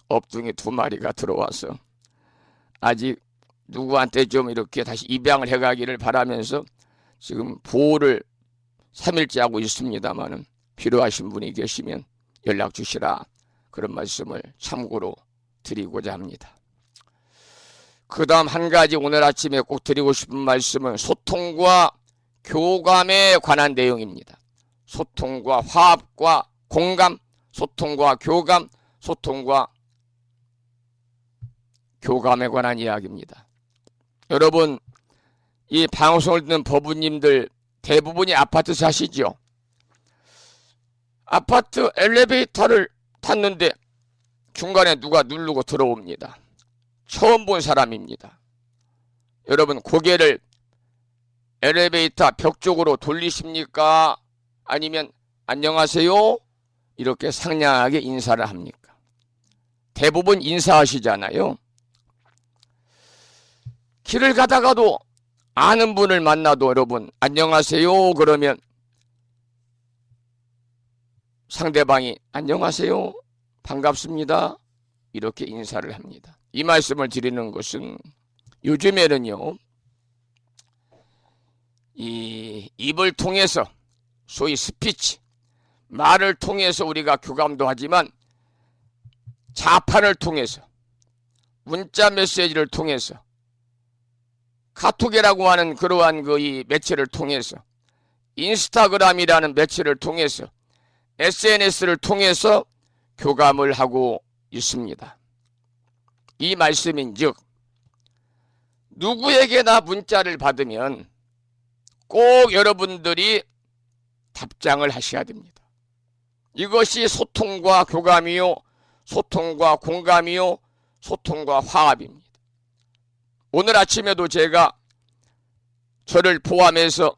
Speaker 2: 업둥이 2마리가 들어와서 아직 누구한테 좀 이렇게 다시 입양을 해가기를 바라면서 지금 보호를 3일째 하고 있습니다만은, 필요하신 분이 계시면 연락 주시라, 그런 말씀을 참고로 드리고자 합니다. 그 다음 한 가지 오늘 아침에 꼭 드리고 싶은 말씀은 소통과 교감에 관한 내용입니다. 소통과 화합과 공감, 소통과 교감, 소통과 교감에 관한 이야기입니다. 여러분, 이 방송을 듣는 법우님들 대부분이 아파트 사시죠? 아파트 엘리베이터를 탔는데 중간에 누가 누르고 들어옵니다. 처음 본 사람입니다. 여러분, 고개를 엘리베이터 벽 쪽으로 돌리십니까? 아니면 안녕하세요? 이렇게 상냥하게 인사를 합니까? 대부분 인사하시잖아요. 길을 가다가도 아는 분을 만나도 여러분 안녕하세요 그러면 상대방이 안녕하세요, 반갑습니다, 이렇게 인사를 합니다. 이 말씀을 드리는 것은 요즘에는요, 이 입을 통해서 소위 스피치, 말을 통해서 우리가 교감도 하지만 자판을 통해서, 문자 메시지를 통해서, 카톡이라고 하는 그러한 이 매체를 통해서, 인스타그램이라는 매체를 통해서, SNS를 통해서 교감을 하고 있습니다. 이 말씀인즉 누구에게나 문자를 받으면 꼭 여러분들이 답장을 하셔야 됩니다. 이것이 소통과 교감이요, 소통과 공감이요, 소통과 화합입니다. 오늘 아침에도 제가 저를 포함해서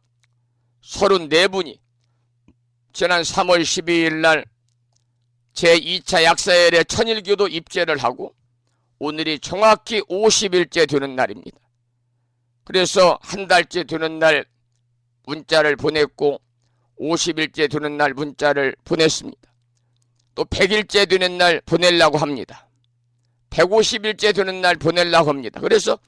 Speaker 2: 34분이 지난 3월 12일 날 제2차 약사열의 천일교도 입제를 하고 오늘이 정확히 50일째 되는 날입니다. 그래서 한 달째 되는 날 문자를 보냈고 50일째 되는 날 문자를 보냈습니다. 또 100일째 되는 날 보내려고 합니다. 150일째 되는 날 보내려고 합니다. 그래서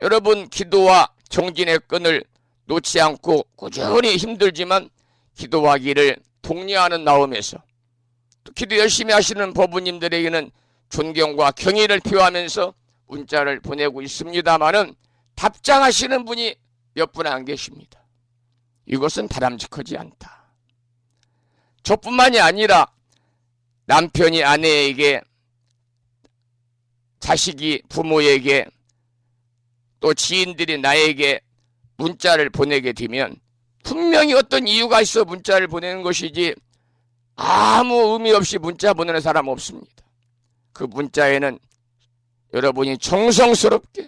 Speaker 2: 여러분 기도와 정진의 끈을 놓지 않고 꾸준히 힘들지만 기도하기를 독려하는 마음에서 또 기도 열심히 하시는 법부님들에게는 존경과 경의를 표하면서 문자를 보내고 있습니다마는 답장하시는 분이 몇 분 안 계십니다. 이것은 바람직하지 않다. 저뿐만이 아니라 남편이 아내에게, 자식이 부모에게, 또 지인들이 나에게 문자를 보내게 되면 분명히 어떤 이유가 있어 문자를 보내는 것이지 아무 의미 없이 문자 보내는 사람 없습니다. 그 문자에는 여러분이 정성스럽게,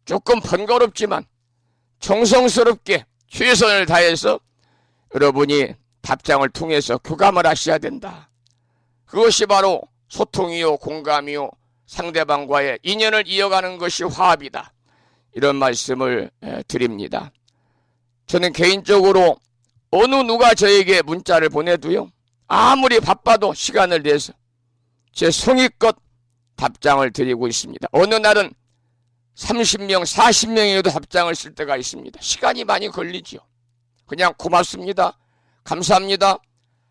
Speaker 2: 조금 번거롭지만 정성스럽게 최선을 다해서 여러분이 답장을 통해서 교감을 하셔야 된다. 그것이 바로 소통이요, 공감이요, 상대방과의 인연을 이어가는 것이 화합이다. 이런 말씀을 드립니다. 저는 개인적으로 어느 누가 저에게 문자를 보내도요, 아무리 바빠도 시간을 내서 제 성의껏 답장을 드리고 있습니다. 어느 날은 30명, 40명이라도 답장을 쓸 때가 있습니다. 시간이 많이 걸리죠. 그냥 고맙습니다, 감사합니다,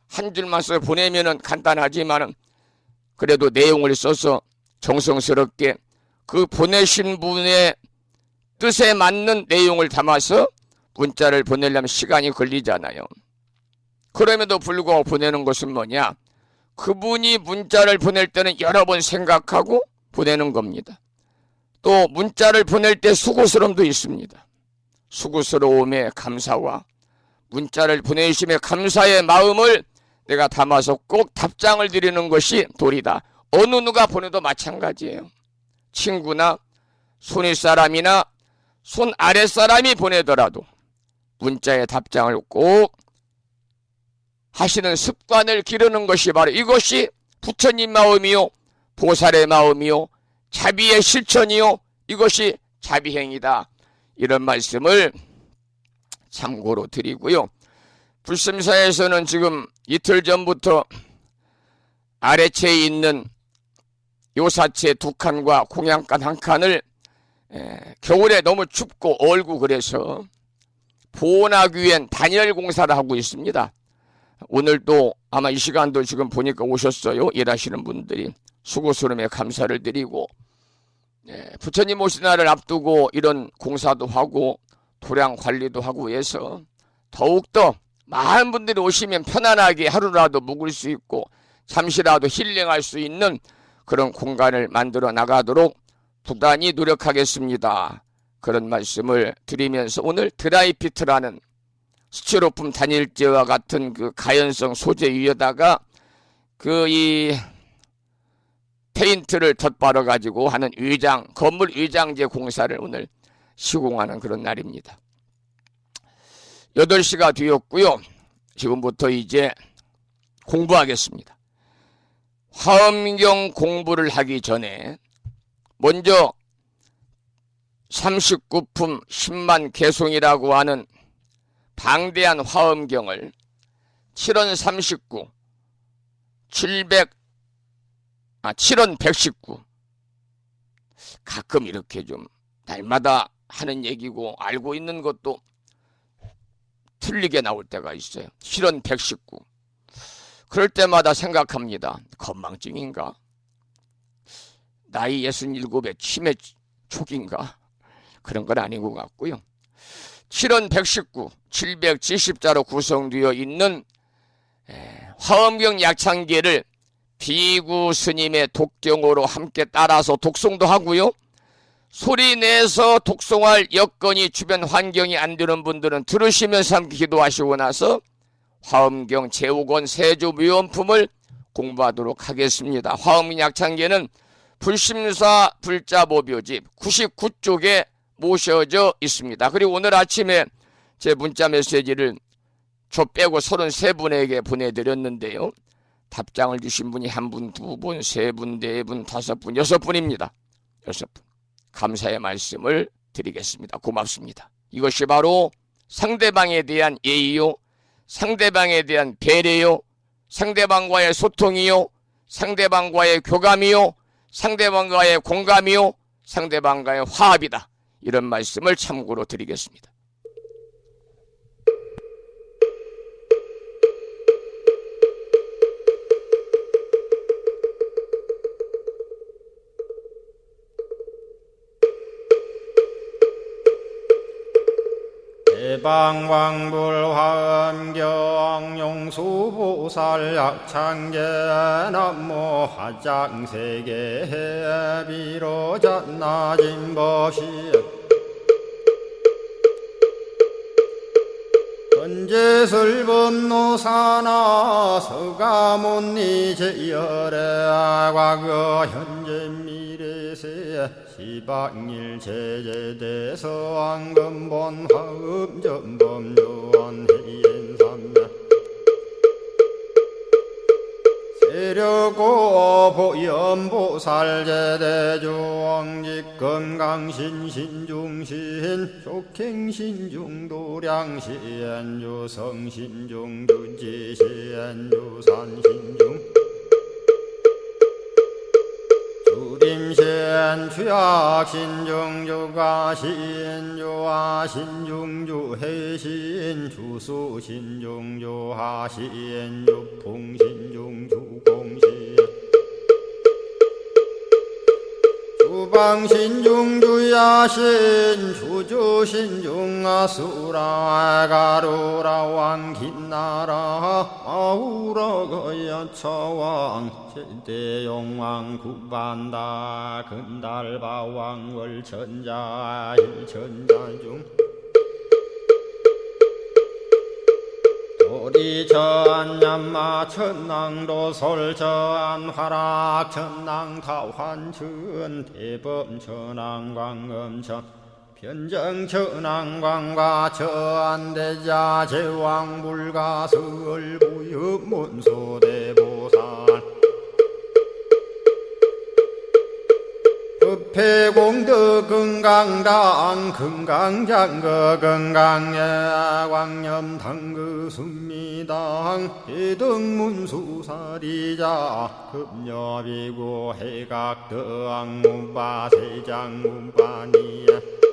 Speaker 2: 한 줄만 써 보내면은 간단하지만은 그래도 내용을 써서 정성스럽게 그 보내신 분의 뜻에 맞는 내용을 담아서 문자를 보내려면 시간이 걸리잖아요. 그럼에도 불구하고 보내는 것은 뭐냐? 그분이 문자를 보낼 때는 여러 번 생각하고 보내는 겁니다. 또 문자를 보낼 때 수고스러움도 있습니다. 수고스러움의 감사와 문자를 보내주심의 감사의 마음을 내가 담아서 꼭 답장을 드리는 것이 도리다. 어느 누가 보내도 마찬가지예요. 친구나 손윗사람이나 손 아랫사람이 보내더라도 문자에 답장을 꼭 하시는 습관을 기르는 것이 바로 이것이 부처님 마음이요, 보살의 마음이요, 자비의 실천이요, 이것이 자비행이다. 이런 말씀을 참고로 드리고요. 불심사에서는 지금 이틀 전부터 아래채에 있는 요사채 2칸과 공양간 1칸을 겨울에 너무 춥고 얼고 그래서 보온하기 위한 단열 공사를 하고 있습니다. 오늘도 아마 이 시간도 지금 보니까 오셨어요. 일하시는 분들이. 수고스러움에 감사를 드리고, 부처님 오신 날을 앞두고 이런 공사도 하고 도량 관리도 하고 해서 더욱더 많은 분들이 오시면 편안하게 하루라도 묵을 수 있고 잠시라도 힐링할 수 있는 그런 공간을 만들어 나가도록 부단히 노력하겠습니다. 그런 말씀을 드리면서 오늘 드라이피트라는 스티로폼 단일재와 같은 그 가연성 소재 위에다가 그 이 페인트를 덧바러 가지고 하는 위장, 건물 위장재 공사를 오늘 시공하는 그런 날입니다. 8시가 되었고요. 지금부터 이제 공부하겠습니다. 화엄경 공부를 하기 전에 먼저 39품 10만 개송이라고 하는 방대한 화엄경을 7원 39, 7원 119 가끔 이렇게 좀 날마다 하는 얘기고 알고 있는 것도 틀리게 나올 때가 있어요. 7원 119 그럴 때마다 생각합니다. 건망증인가? 나이 67에 치매 초기인가? 그런 건 아닌 것 같고요. 7원 119, 770자로 구성되어 있는 화엄경 약창계를 비구 스님의 독경으로 함께 따라서 독송도 하고요. 소리 내서 독송할 여건이 주변 환경이 안 되는 분들은 들으시면서 함께 기도하시고 나서 화엄경 제5권 세조묘원품을 공부하도록 하겠습니다. 화엄경 약창계는 불심사 불자보묘집 99쪽에 모셔져 있습니다. 그리고 오늘 아침에 제 문자 메시지를 저 빼고 33분에게 보내드렸는데요. 답장을 주신 분이 1분, 2분, 3분, 4분, 5분, 6분입니다. 6분. 감사의 말씀을 드리겠습니다. 고맙습니다. 이것이 바로 상대방에 대한 예의요, 상대방에 대한 배려요, 상대방과의 소통이요, 상대방과의 교감이요, 상대방과의 공감이요, 상대방과의 화합이다. 이런 말씀을 참고로 드리겠습니다.
Speaker 1: 대방광불화엄경 용수보살 약창계 남모 화장세계 비로잔나진 법시 현재설법노사나 서가몬니 제열의 과거 현재 미래세 시방일 제제대서 왕금본 화음전범요한 해인삼나 세력고 보연보살 제대주왕직 건강신신중신 족행신중도량신 유성신중주지신 유산신중 주림신 주약신중주가신 주화신중주해신 주수신중주하신 유풍신중주공신 주방신중주야신 주주신중아수라 가루라 왕긴나라 아우라 거야차왕 제대용왕 구반다 근달바왕 월천자 일천자중 도리천냠마 천낭도솔천 화락 천낭타환천 대범천왕 광음천 변정천왕광과 천대자 제왕불가 설부유문소대보살 급회공덕 금강당 금강장거 금강예 광염당그 순미당 대등문수사리자 급여비고 해각덕 문바세장 문바니야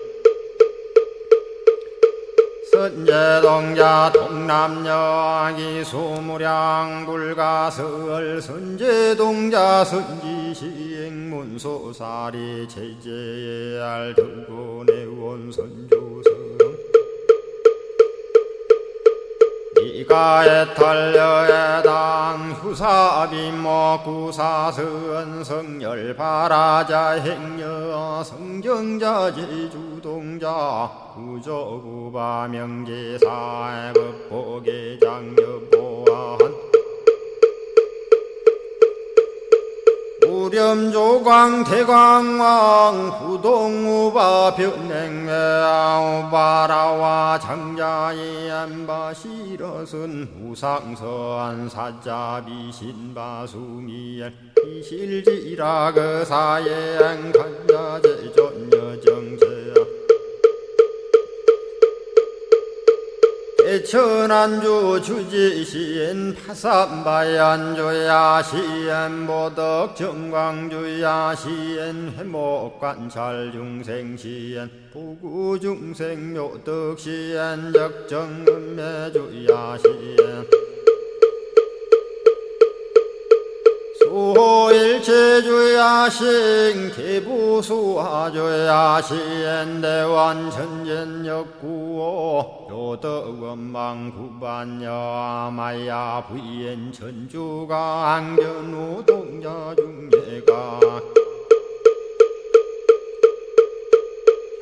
Speaker 1: 선제동자 동남여기 수무량 불가설 선제동자 선지시행문소사리 제제알 등군의원 선주성 이가에탈려에당 후사비모구사선 성열바라자 행여 성정자 제주동자 구조구바 명제사 법보계장여보안 우렴조광 대광왕 부동우바 변행외우바라와 장자의 안바시러선 우상서안 사자비 신바수미엘 이실지라 그사의 안간자제존여정제야 대천안주 주지시엔 파산바얀주야시엔 보덕정광주야시엔 회목관찰중생시엔 부구중생묘덕시엔 적정음매주야시엔 부호일체주야신 기부수화주야시엔대원 천전역구오 요덕원망구반야마야 부인 천주가 안견우 동자중예가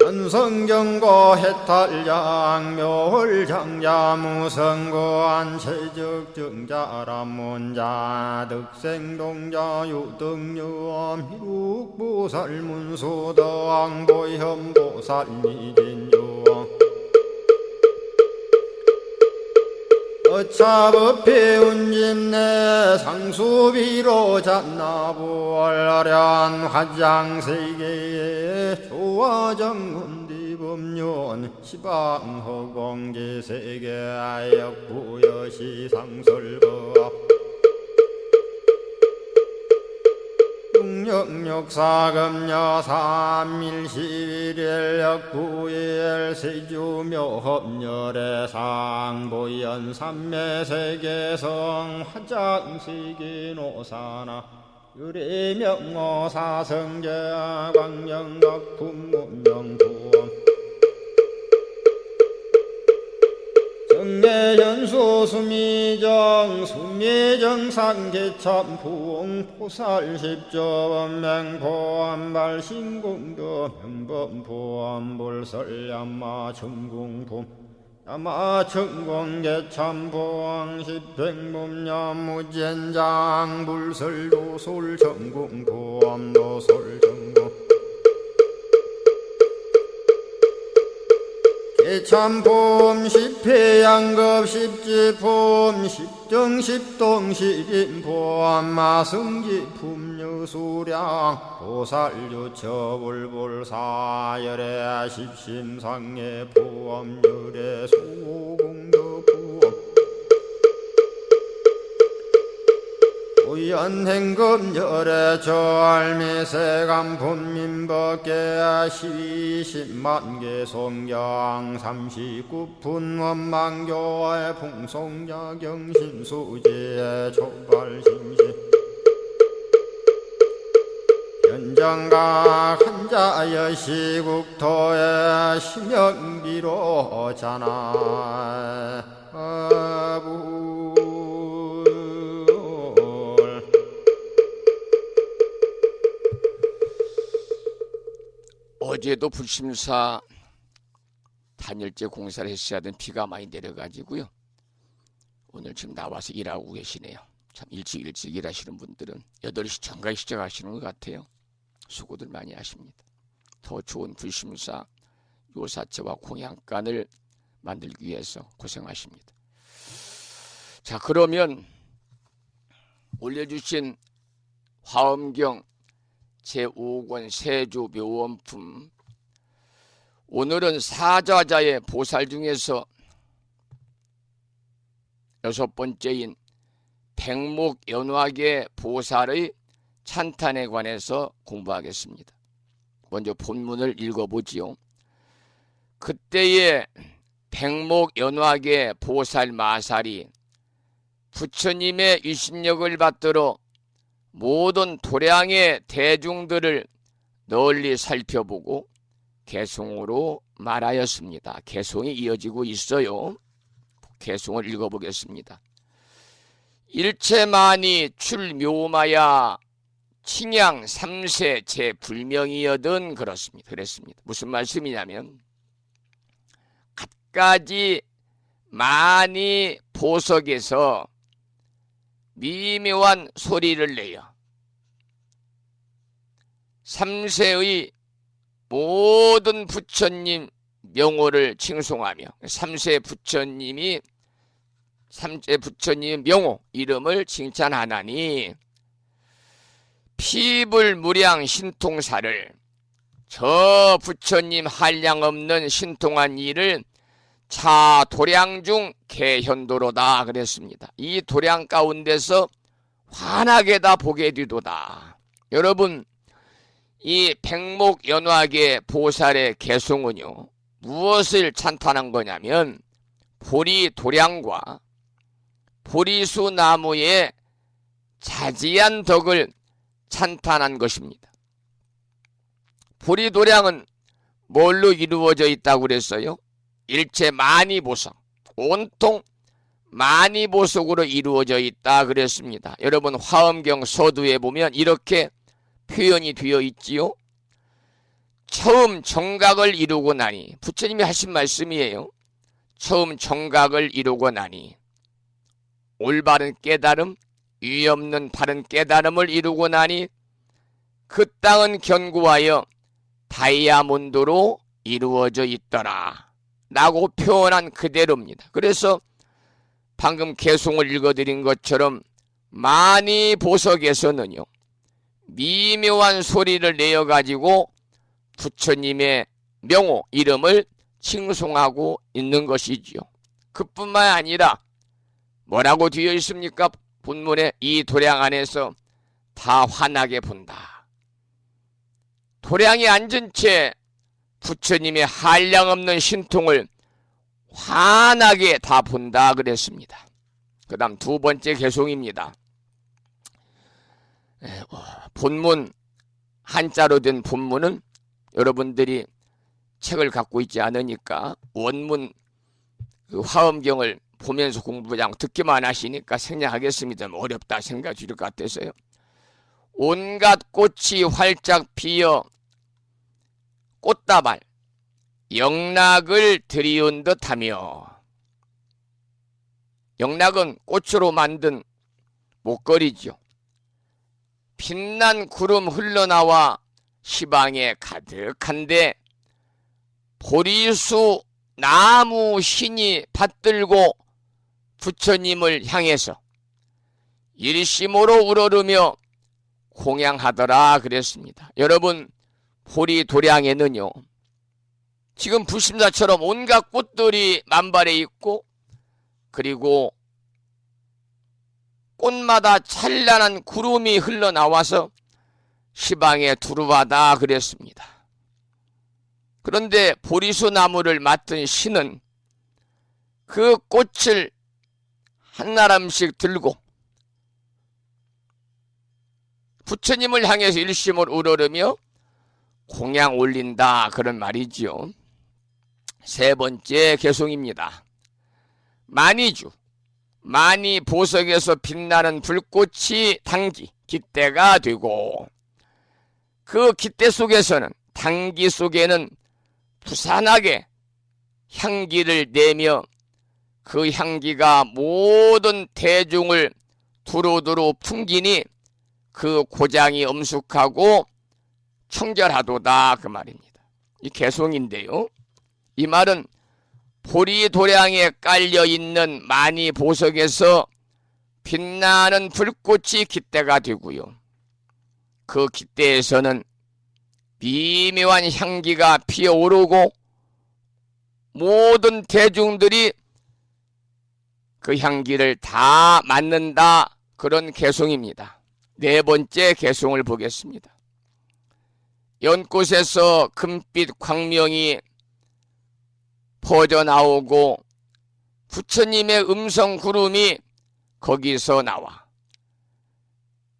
Speaker 1: 현성경고 해탈장 묘홀장자 무성고한 체적정자람문자 득생동자 유등유엄 희룩보살문소덕보현보살미진유 어차법피 운집내 상수비로 잡나부얼라련 화장세계에 조화정문디법륜 시방허공지세계 역부여시상설법 육력사금여 삼일시일 역부일 세주묘법열의 상보연 삼매세계성 화장시기노사나 유리명어사성제 광명각품문명부엄 정례현수 수미정 수미정상계참풍 포살십조원맹포암발 신공도 명범포암불설야마 천궁품 야마천공계참포항 십행범야무젠장 불설도솔천궁포암도솔천궁 참폼 십회양급 십지폼 십정십동 십인폼 마승지품 유수량 보살유처불불사열의 십심상의 포함열의 소공덕부엄 오연행금열의 저알미세간품민법계 시십만개 송경 39분 원망교의 풍송야경신수지의 촉발신시 현정각 한자여 시국토의 심영비로 자나 아부
Speaker 2: 어제도 불심사 단열재 공사를 했어야 된 비가 많이 내려가지고요. 오늘 지금 나와서 일하고 계시네요. 참 일찍 일하시는 분들은 8시 전까지 시작하시는 것 같아요. 수고들 많이 하십니다. 더 좋은 불심사 요사체와 공양간을 만들기 위해서 고생하십니다. 자, 그러면 올려주신 화엄경 제5권 세조묘원품, 오늘은 사자자의 보살 중에서 6번째인 백목연화계 보살의 찬탄에 관해서 공부하겠습니다. 먼저 본문을 읽어보지요. 그때의 백목연화계 보살 마살이 부처님의 위신력을 받들어 모든 도량의 대중들을 널리 살펴보고 개송으로 말하였습니다. 개송이 이어지고 있어요. 개송을 읽어보겠습니다. 일체만이 출묘마야 칭양 3세 제불명이여든 그렇습니다. 그랬습니다. 무슨 말씀이냐면 갖가지 많이 보석에서 미묘한 소리를 내요. 3세의 모든 부처님 명호를 칭송하며 3세 부처님의 명호 이름을 칭찬하나니 피불무량 신통사를 저 부처님 한량없는 신통한 일을 차 도량 중 개현도로다 그랬습니다. 이 도량 가운데서 환하게다 보게 되도다. 여러분, 이 백목연화계 보살의 개송은요, 무엇을 찬탄한 거냐면 보리 도량과 보리수 나무의 자지한 덕을 찬탄한 것입니다. 보리도량은 뭘로 이루어져 있다고 그랬어요? 일체 만이보석, 온통 만이보석으로 이루어져 있다 그랬습니다. 여러분 화엄경 서두에 보면 이렇게 표현이 되어 있지요. 처음 정각을 이루고 나니, 부처님이 하신 말씀이에요. 처음 정각을 이루고 나니 올바른 깨달음, 위 없는 바른 깨달음을 이루고 나니 그 땅은 견고하여 다이아몬드로 이루어져 있더라 라고 표현한 그대로입니다. 그래서 방금 개송을 읽어드린 것처럼 만이보석에서는요, 미묘한 소리를 내어가지고 부처님의 명호, 이름을 칭송하고 있는 것이지요. 그뿐만 아니라 뭐라고 되어 있습니까? 본문에 이 도량 안에서 다 환하게 본다. 도량에 앉은 채 부처님의 한량없는 신통을 환하게 다 본다 그랬습니다. 그 다음 두 번째 개송입니다. 본문, 한자로 된 본문은 여러분들이 책을 갖고 있지 않으니까 원문 그 화엄경을 보면서 공부하고 듣기만 하시니까 생략하겠습니다. 어렵다 생각이 들 것 같아서요. 온갖 꽃이 활짝 피어 꽃다발 영락을 들이운 듯하며, 영락은 꽃으로 만든 목걸이죠. 빛난 구름 흘러나와 시방에 가득한데 보리수 나무 신이 받들고 부처님을 향해서 일심으로 우러르며 공양하더라 그랬습니다. 여러분 보리도량에는요, 지금 불심사처럼 온갖 꽃들이 만발해 있고, 그리고 꽃마다 찬란한 구름이 흘러나와서 시방에 두루하다 그랬습니다. 그런데 보리수 나무를 맡은 신은 그 꽃을 한 나람씩 들고 부처님을 향해서 일심을 우러르며 공양 올린다 그런 말이지요. 세 번째 개송입니다. 만이주, 만이보석에서 빛나는 불꽃이 당기, 깃대가 되고, 그 깃대 속에서는, 당기 속에는 부산하게 향기를 내며 그 향기가 모든 대중을 두루두루 풍기니 그 고장이 엄숙하고 청결하도다 그 말입니다. 이 개송인데요, 이 말은 보리도량에 깔려있는 만이보석에서 빛나는 불꽃이 깃대가 되고요, 그 깃대에서는 미묘한 향기가 피어오르고 모든 대중들이 그 향기를 다 맡는다 그런 개송입니다. 네 번째 개송을 보겠습니다. 연꽃에서 금빛 광명이 퍼져나오고 부처님의 음성 구름이 거기서 나와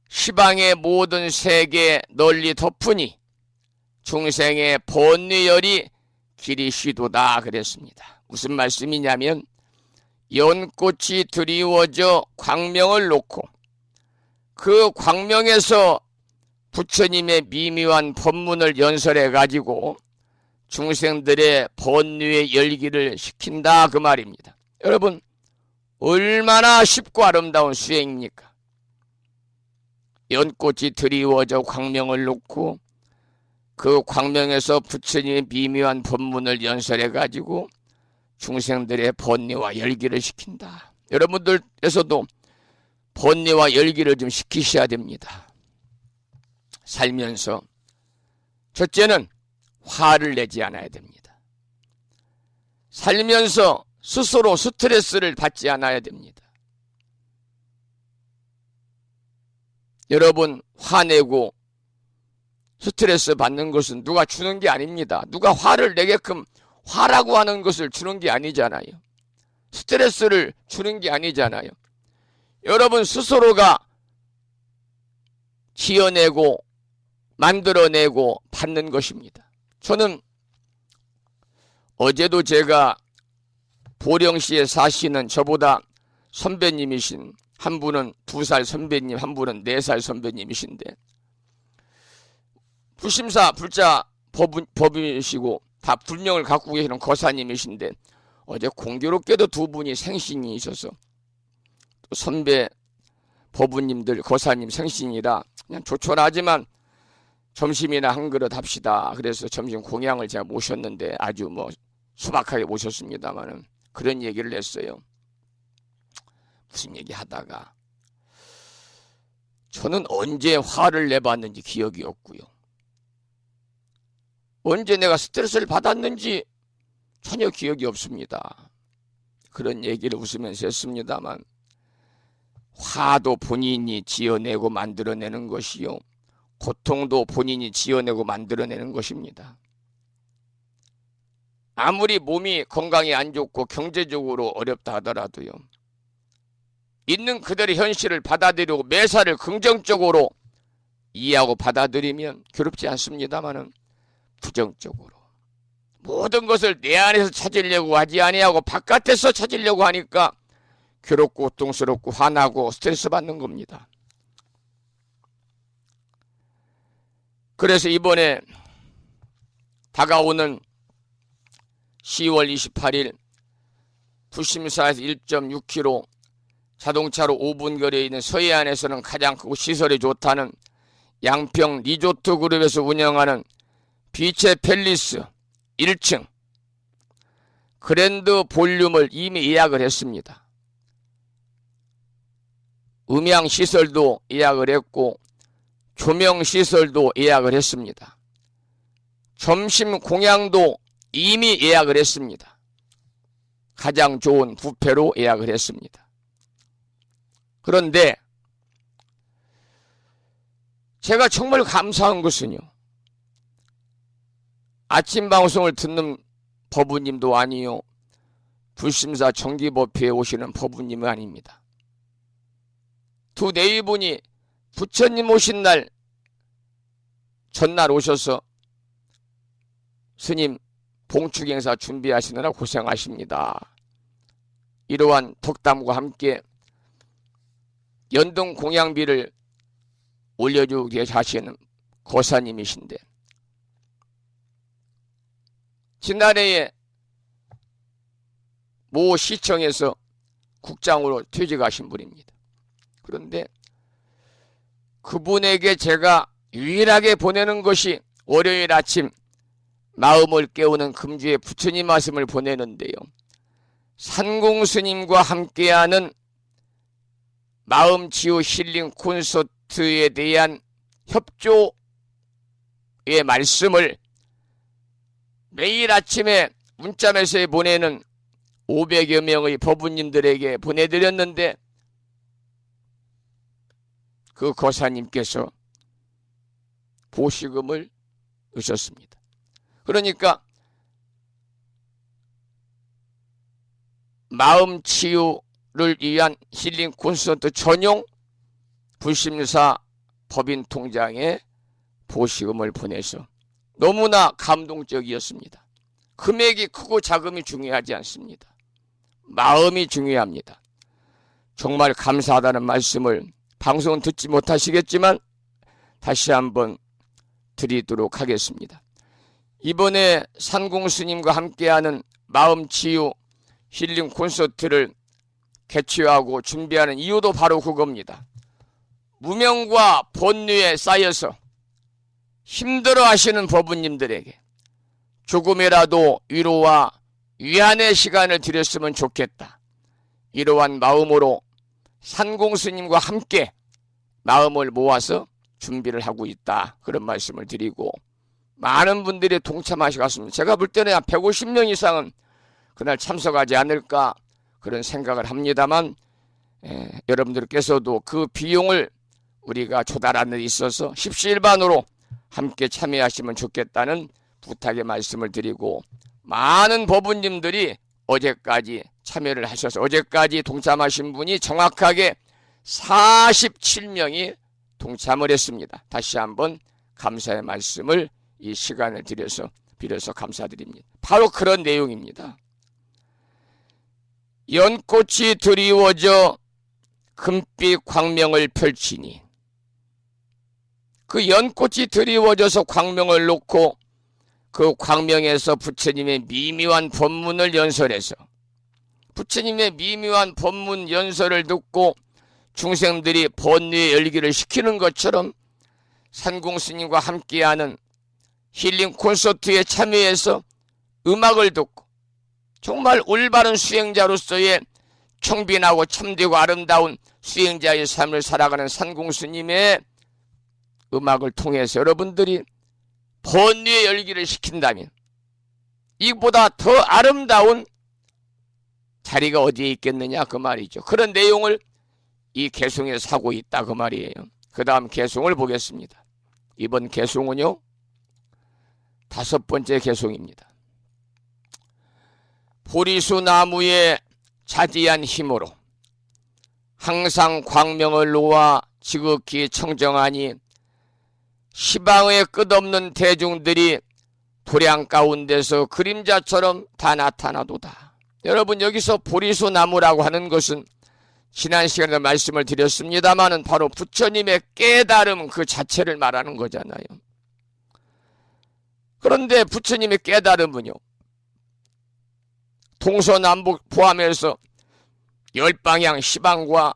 Speaker 2: 시방의 모든 세계 널리 덮으니 중생의 번뇌열이 길이 쉬도다 그랬습니다. 무슨 말씀이냐면, 연꽃이 드리워져 광명을 놓고 그 광명에서 부처님의 미묘한 법문을 연설해 가지고 중생들의 번뇌의 열기를 식힌다 그 말입니다. 여러분 얼마나 쉽고 아름다운 수행입니까? 연꽃이 드리워져 광명을 놓고 그 광명에서 부처님의 미묘한 법문을 연설해 가지고 중생들의 번뇌와 열기를 식힌다. 여러분들에서도 번뇌와 열기를 좀 식히셔야 됩니다. 살면서 첫째는 화를 내지 않아야 됩니다. 살면서 스스로 스트레스를 받지 않아야 됩니다. 여러분 화내고 스트레스 받는 것은 누가 주는 게 아닙니다. 누가 화를 내게끔 화라고 하는 것을 주는 게 아니잖아요. 스트레스를 주는 게 아니잖아요. 여러분 스스로가 지어내고 만들어내고 받는 것입니다. 저는 어제도 제가 보령시에 사시는 저보다 선배님이신 한 분은 2살 선배님, 한 분은 4살 선배님이신데 불심사 불자 법이시고 다 불명을 갖고 계시는 거사님이신데 어제 공교롭게도 2분이 생신이 있어서 또 선배 법부님들 거사님 생신이라 그냥 조촐하지만 점심이나 한 그릇 합시다. 그래서 점심 공양을 제가 모셨는데 아주 뭐 소박하게 모셨습니다만은 그런 얘기를 했어요. 무슨 얘기 하다가 저는 언제 화를 내봤는지 기억이 없고요. 언제 내가 스트레스를 받았는지 전혀 기억이 없습니다. 그런 얘기를 웃으면서 했습니다만 화도 본인이 지어내고 만들어내는 것이요. 고통도 본인이 지어내고 만들어내는 것입니다. 아무리 몸이 건강이 안 좋고 경제적으로 어렵다 하더라도요. 있는 그대로 현실을 받아들이고 매사를 긍정적으로 이해하고 받아들이면 괴롭지 않습니다만은 부정적으로 모든 것을 내 안에서 찾으려고 하지 아니하고 바깥에서 찾으려고 하니까 괴롭고 고통스럽고 화나고 스트레스 받는 겁니다. 그래서 이번에 다가오는 10월 28일 부심사에서 1.6km 자동차로 5분 거리에 있는 서해안에서는 가장 크고 시설이 좋다는 양평 리조트 그룹에서 운영하는 비체 팰리스 1층 그랜드 볼륨을 이미 예약을 했습니다. 음향 시설도 예약을 했고 조명 시설도 예약을 했습니다. 점심 공양도 이미 예약을 했습니다. 가장 좋은 뷔페로 예약을 했습니다. 그런데 제가 정말 감사한 것은요. 아침 방송을 듣는 법우님도 아니요. 불심사 정기법회에 오시는 법우님은 아닙니다. 2-4분이 부처님 오신 날 전날 오셔서 스님 봉축행사 준비하시느라 고생하십니다. 이러한 덕담과 함께 연등 공양비를 올려주고 계시는 거사님이신데 지난해에 모 시청에서 국장으로 퇴직하신 분입니다. 그런데 그분에게 제가 유일하게 보내는 것이 월요일 아침 마음을 깨우는 금주의 부처님 말씀을 보내는데요. 산공스님과 함께하는 마음치유 힐링 콘서트에 대한 협조의 말씀을 매일 아침에 문자메시지에 보내는 500여 명의 법우님들에게 보내드렸는데 그 거사님께서 보시금을 넣으셨습니다. 그러니까 마음치유를 위한 힐링 콘서트 전용 불심사 법인통장에 보시금을 보내서 너무나 감동적이었습니다. 금액이 크고 작음이 중요하지 않습니다. 마음이 중요합니다. 정말 감사하다는 말씀을 방송은 듣지 못하시겠지만 다시 한번 드리도록 하겠습니다. 이번에 산공스님과 함께하는 마음치유 힐링 콘서트를 개최하고 준비하는 이유도 바로 그겁니다. 무명과 본류에 쌓여서 힘들어하시는 법우님들에게 조금이라도 위로와 위안의 시간을 드렸으면 좋겠다. 이러한 마음으로 산공스님과 함께 마음을 모아서 준비를 하고 있다. 그런 말씀을 드리고 많은 분들이 동참하시겠습니다. 제가 볼 때는 한 150명 이상은 그날 참석하지 않을까 그런 생각을 합니다만 여러분들께서도 그 비용을 우리가 조달하는 데 있어서 십시일반으로 함께 참여하시면 좋겠다는 부탁의 말씀을 드리고 많은 법우님들이 어제까지 참여를 하셔서 어제까지 동참하신 분이 정확하게 47명이 동참을 했습니다. 다시 한번 감사의 말씀을 이 시간을 빌어서 감사드립니다. 바로 그런 내용입니다. 연꽃이 드리워져 금빛 광명을 펼치니, 그 연꽃이 드리워져서 광명을 놓고 그 광명에서 부처님의 미묘한 법문을 연설해서 부처님의 미묘한 법문 연설을 듣고 중생들이 번뇌의 열기를 식히는 것처럼 산공스님과 함께하는 힐링 콘서트에 참여해서 음악을 듣고 정말 올바른 수행자로서의 청빈하고 참되고 아름다운 수행자의 삶을 살아가는 산공스님의 음악을 통해서 여러분들이 번뇌의 열기를 식힌다면 이보다 더 아름다운 자리가 어디에 있겠느냐 그 말이죠. 그런 내용을 이 개송에 사고 있다 그 말이에요. 그 다음 개송을 보겠습니다. 이번 개송은요 5번째 개송입니다. 보리수 나무의 자디한 힘으로 항상 광명을 놓아 지극히 청정하니 시방의 끝없는 대중들이 도량 가운데서 그림자처럼 다 나타나도다. 여러분, 여기서 보리수 나무라고 하는 것은 지난 시간에 말씀을 드렸습니다마는 바로 부처님의 깨달음 그 자체를 말하는 거잖아요. 그런데 부처님의 깨달음은요 동서남북 포함해서 10방향 시방과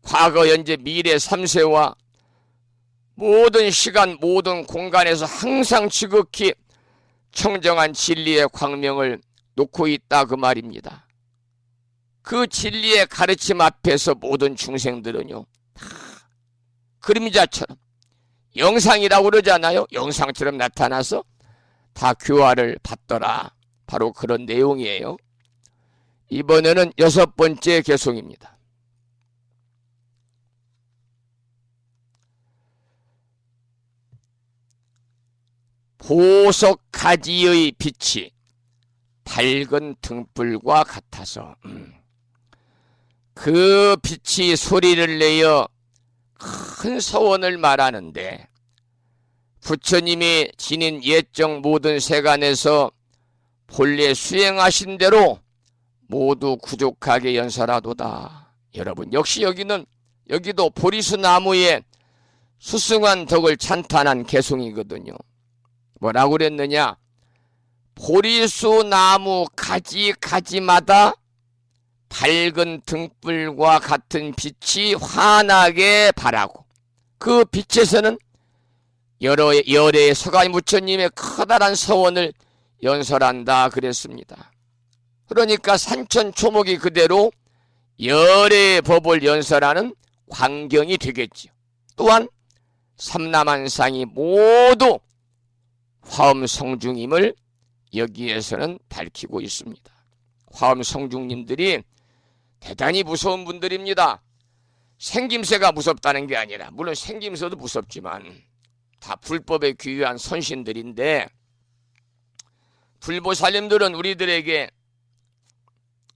Speaker 2: 과거 현재 미래 3세와 모든 시간 모든 공간에서 항상 지극히 청정한 진리의 광명을 놓고 있다 그 말입니다. 그 진리의 가르침 앞에서 모든 중생들은요 다 그림자처럼 영상이라고 그러잖아요. 영상처럼 나타나서 다 교화를 받더라. 바로 그런 내용이에요. 이번에는 6번째 개송입니다. 보석 가지의 빛이 밝은 등불과 같아서 그 빛이 소리를 내어 큰 서원을 말하는데 부처님이 지닌 예정 모든 세간에서 본래 수행하신 대로 모두 구족하게 연설하도다. 여러분, 역시 여기도 보리수 나무의 수승한 덕을 찬탄한 개송이거든요. 뭐라고 그랬느냐? 보리수 나무 가지가지마다 밝은 등불과 같은 빛이 환하게 발하고 그 빛에서는 여러 열의 서가모니 부처님의 커다란 서원을 연설한다 그랬습니다. 그러니까 산천초목이 그대로 열의 법을 연설하는 광경이 되겠지요. 또한 삼남한상이 모두 화엄성중임을 여기에서는 밝히고 있습니다. 화엄성중님들이 대단히 무서운 분들입니다. 생김새가 무섭다는 게 아니라 물론 생김새도 무섭지만 다 불법에 귀한 선신들인데 불보살님들은 우리들에게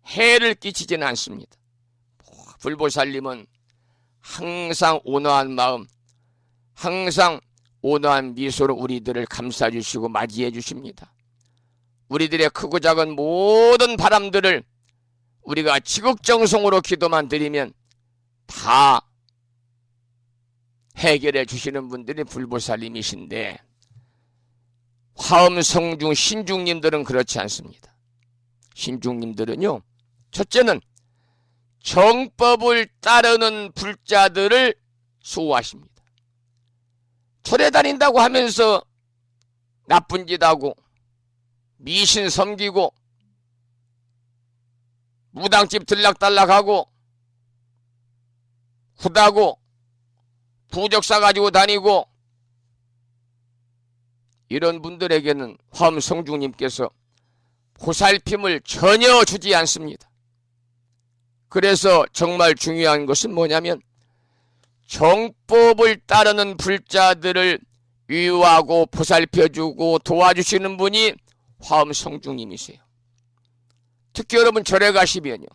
Speaker 2: 해를 끼치지는 않습니다. 불보살님은 항상 온화한 마음, 항상 온화한 미소로 우리들을 감싸 주시고 맞이해 주십니다. 우리들의 크고 작은 모든 바람들을 우리가 지극정성으로 기도만 드리면 다 해결해 주시는 분들이 불보살님이신데 화엄성중 신중님들은 그렇지 않습니다. 신중님들은요, 첫째는 정법을 따르는 불자들을 수호하십니다. 절에 다닌다고 하면서 나쁜 짓 하고 미신 섬기고 무당집 들락달락하고 후다고 부적사 가지고 다니고 이런 분들에게는 화엄성중님께서 보살핌을 전혀 주지 않습니다. 그래서 정말 중요한 것은 뭐냐면 정법을 따르는 불자들을 위로하고 보살펴주고 도와주시는 분이 화엄성중님이세요. 특히 여러분 절에 가시면요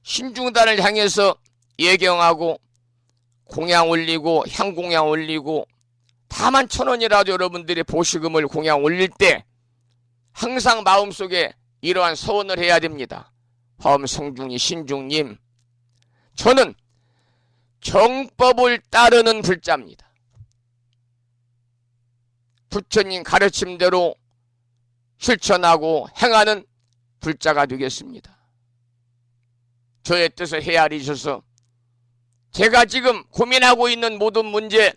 Speaker 2: 신중단을 향해서 예경하고 공양 올리고 향공양 올리고 다만 1,000원이라도 여러분들이 보시금을 공양 올릴 때 항상 마음속에 이러한 서원을 해야 됩니다. 화엄성중이 신중님, 저는 정법을 따르는 불자입니다. 부처님 가르침대로 실천하고 행하는 불자가 되겠습니다. 저의 뜻을 헤아리셔서 제가 지금 고민하고 있는 모든 문제,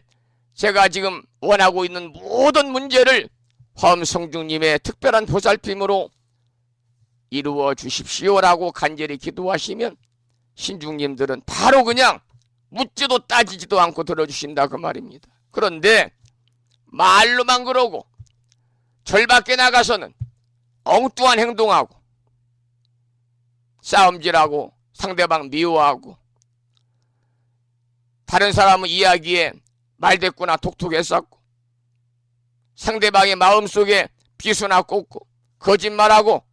Speaker 2: 제가 지금 원하고 있는 모든 문제를 화엄성중님의 특별한 보살핌으로 이루어 주십시오라고 간절히 기도하시면 신중님들은 바로 그냥 묻지도 따지지도 않고 들어주신다 그 말입니다. 그런데 말로만 그러고 절 밖에 나가서는 엉뚱한 행동하고 싸움질하고 상대방 미워하고 다른 사람의 이야기에 말대꾸나 톡톡해 쌓고 상대방의 마음속에 비수나 꽂고 거짓말하고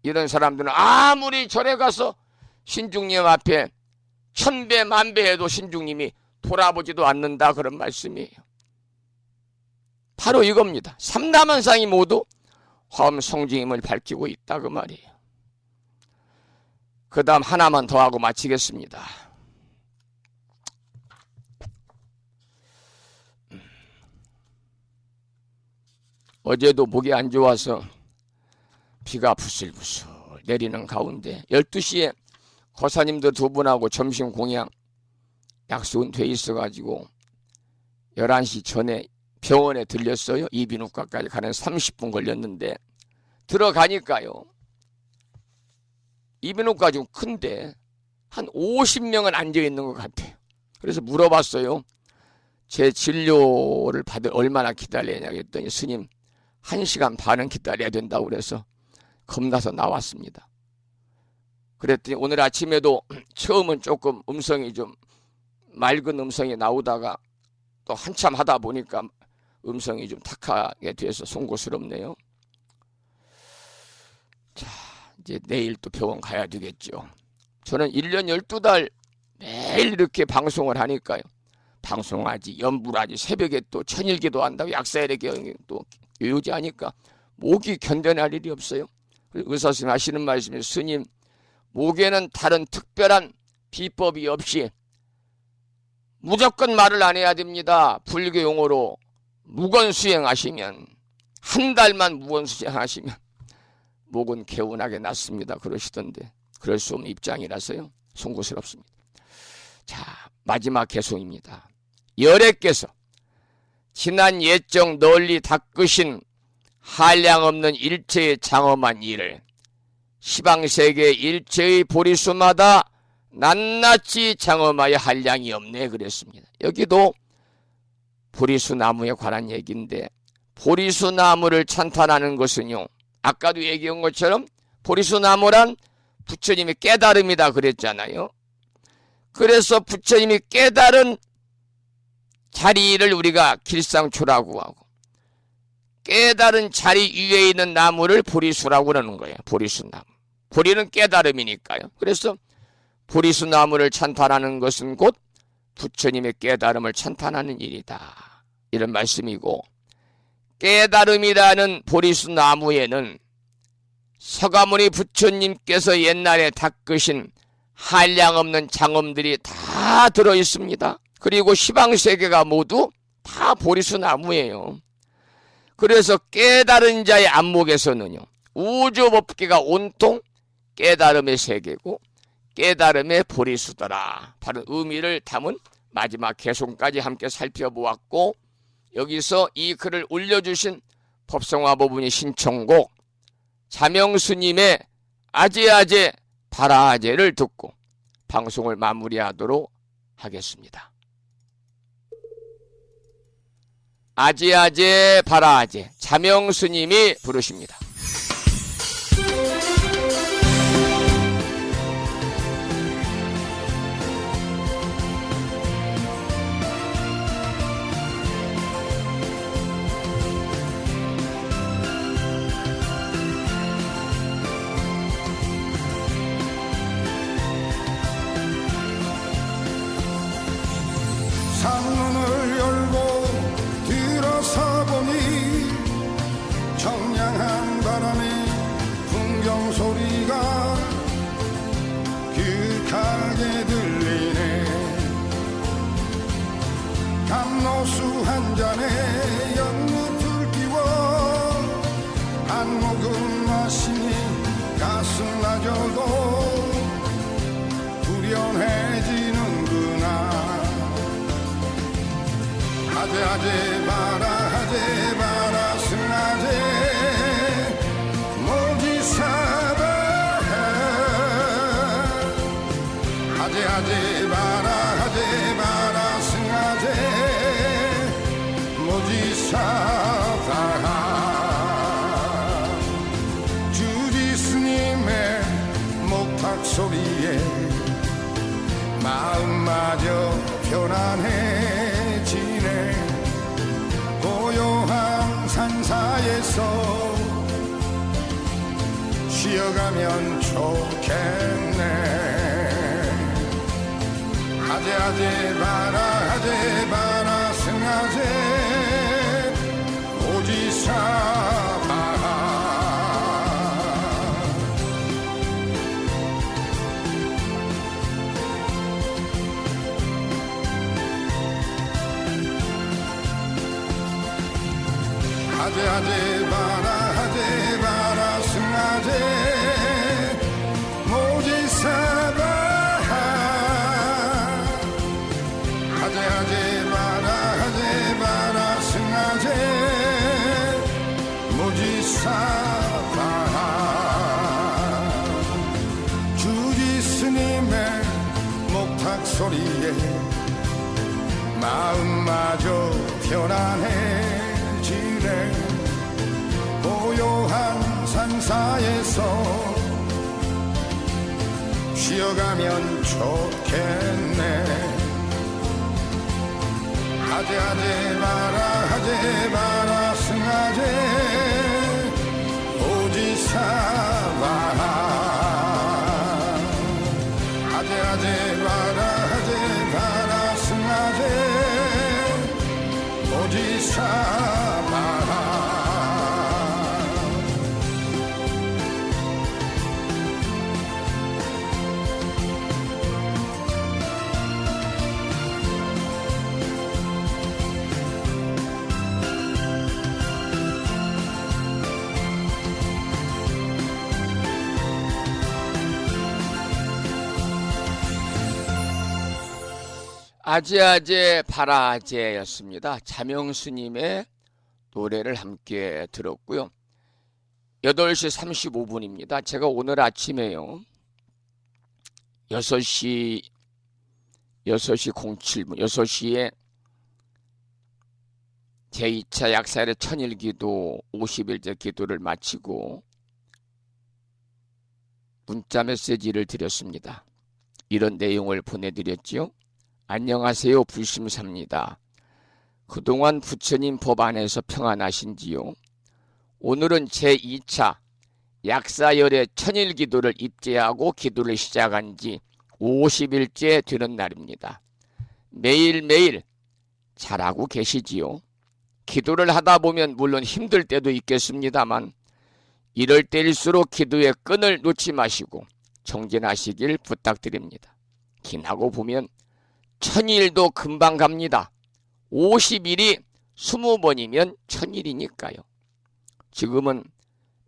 Speaker 2: 이런 사람들은 아무리 절에 가서 신중님 앞에 천배 만배 해도 신중님이 돌아보지도 않는다 그런 말씀이에요. 바로 이겁니다. 삼라만상이 모두 화엄성중임을 밝히고 있다 그 말이에요. 그 다음 하나만 더 하고 마치겠습니다. 어제도 목이 안 좋아서 비가 부슬부슬 내리는 가운데 12시에 거사님들 2분하고 점심 공양 약속은 돼 있어가지고 11시 전에 병원에 들렸어요. 이비인후과까지 가는 30분 걸렸는데 들어가니까요. 이비인후과 좀 큰데 한 50명은 앉아있는 것 같아요. 그래서 물어봤어요. 제 진료를 받을 얼마나 기다려야 했더니 스님 1시간 반은 기다려야 된다고 그래서 겁나서 나왔습니다. 그랬더니 오늘 아침에도 처음은 조금 음성이 좀 맑은 음성이 나오다가 또 한참 하다 보니까 음성이 좀 탁하게 돼서 송구스럽네요. 자, 이제 내일 또 병원 가야 되겠죠. 저는 1년 12달 매일 이렇게 방송을 하니까요. 방송하지, 연불하지, 새벽에 또 천일기도 한다고 약사일의 경우 또 요지하니까 목이 견뎌낼 일이 없어요. 의사 선생님 하시는 말씀이 스님, 목에는 다른 특별한 비법이 없이 무조건 말을 안 해야 됩니다. 불교 용어로 무건수행하시면 한 달만 무건수행하시면 목은 개운하게 낫습니다. 그러시던데 그럴 수 없는 입장이라서요. 송구스럽습니다. 자, 마지막 개송입니다. 열애께서 지난 예정 널리 닦으신 한량없는 일체의 장엄한 일을 시방세계 일체의 보리수마다 낱낱이 장엄하여 한량이 없네 그랬습니다. 여기도 보리수 나무에 관한 얘기인데 보리수 나무를 찬탄하는 것은요. 아까도 얘기한 것처럼 보리수 나무란 부처님의 깨달음이다 그랬잖아요. 그래서 부처님이 깨달은 자리를 우리가 길상초라고 하고 깨달은 자리 위에 있는 나무를 보리수라고 그러는 거예요. 보리수나무. 보리는 깨달음이니까요. 그래서 보리수나무를 찬탄하는 것은 곧 부처님의 깨달음을 찬탄하는 일이다. 이런 말씀이고 깨달음이라는 보리수나무에는 서가모니 부처님께서 옛날에 닦으신 한량없는 장엄들이 다 들어있습니다. 그리고 시방세계가 모두 다 보리수나무예요. 그래서 깨달은 자의 안목에서는요. 우주법계가 온통 깨달음의 세계고 깨달음의 보리수더라. 바로 의미를 담은 마지막 개송까지 함께 살펴보았고 여기서 이 글을 올려주신 법성화법문의 신청곡 자명스님의 아제아제 바라아제를 듣고 방송을 마무리하도록 하겠습니다. 아제아제 바라아제 자명스님이 부르십니다.
Speaker 6: 하려고 후련해지는구나. 하재 봐라 승하재 모지사바. 하재 봐라 승하재 모지사바. 주지 스님의 목탁 소리에 마음마저 편안해지네. 고요한 산사에서 쉬어가면 좋겠네. 하재 봐라 승하재 오지사바. 하재 봐라 승하재 모지사바. 하재 봐라 승하재 모지사바. 주지 스님의 목탁 소리에 마음마저 편안해지네. 고요한 산사에서 쉬어가면 좋겠네. 하재 봐라 승하재 오지사바. 하재 봐라 승하재 오지사바.
Speaker 2: 아재아재 바라아재였습니다. 자명스님의 노래를 함께 들었고요. 8시 35분입니다. 제가 오늘 아침에요 6시 07분 6시에 제2차 약사일의 천일기도 50일째 기도를 마치고 문자 메시지를 드렸습니다. 이런 내용을 보내드렸지요. 안녕하세요. 불심사입니다. 그동안 부처님 법 안에서 평안하신지요? 오늘은 제2차 약사열의 천일기도를 입제하고 기도를 시작한 지 50일째 되는 날입니다. 매일매일 잘하고 계시지요? 기도를 하다 보면 물론 힘들 때도 있겠습니다만 이럴 때일수록 기도의 끈을 놓지 마시고 정진하시길 부탁드립니다. 기나고 보면 1000일도 금방 갑니다. 50일이 20번이면 1000일이니까요. 지금은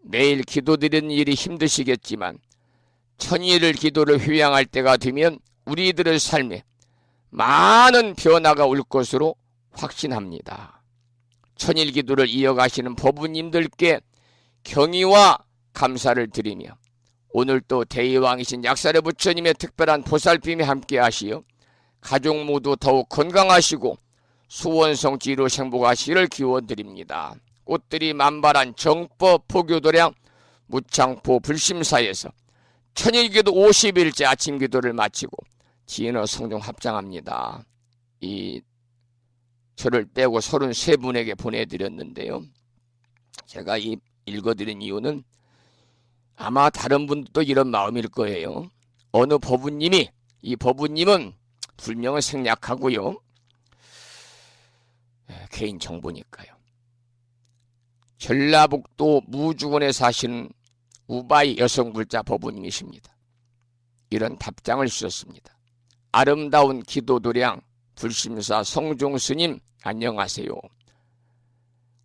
Speaker 2: 매일 기도드리는 일이 힘드시겠지만 1000일을 기도를 휴양할 때가 되면 우리들의 삶에 많은 변화가 올 것으로 확신합니다. 1000일 기도를 이어가시는 법부님들께 경의와 감사를 드리며 오늘 또 대의왕이신 약사의 부처님의 특별한 보살핌이 함께 하시어 가족 모두 더욱 건강하시고 수원성지로 행복하시기를 기원드립니다. 꽃들이 만발한 정법 포교도량 무창포 불심사에서 천일기도 50일째 아침 기도를 마치고 진어 성종 합장합니다. 이 저를 빼고 33분에게 보내드렸는데요. 제가 이 읽어드린 이유는 아마 다른 분들도 이런 마음일 거예요. 어느 법부님이, 이 법부님은 불명을 생략하고요. 개인 정보니까요. 전라북도 무주군에 사시는 우바이 여성불자 법부님이십니다. 이런 답장을 주셨습니다. 아름다운 기도도량 불심사 성종스님 안녕하세요.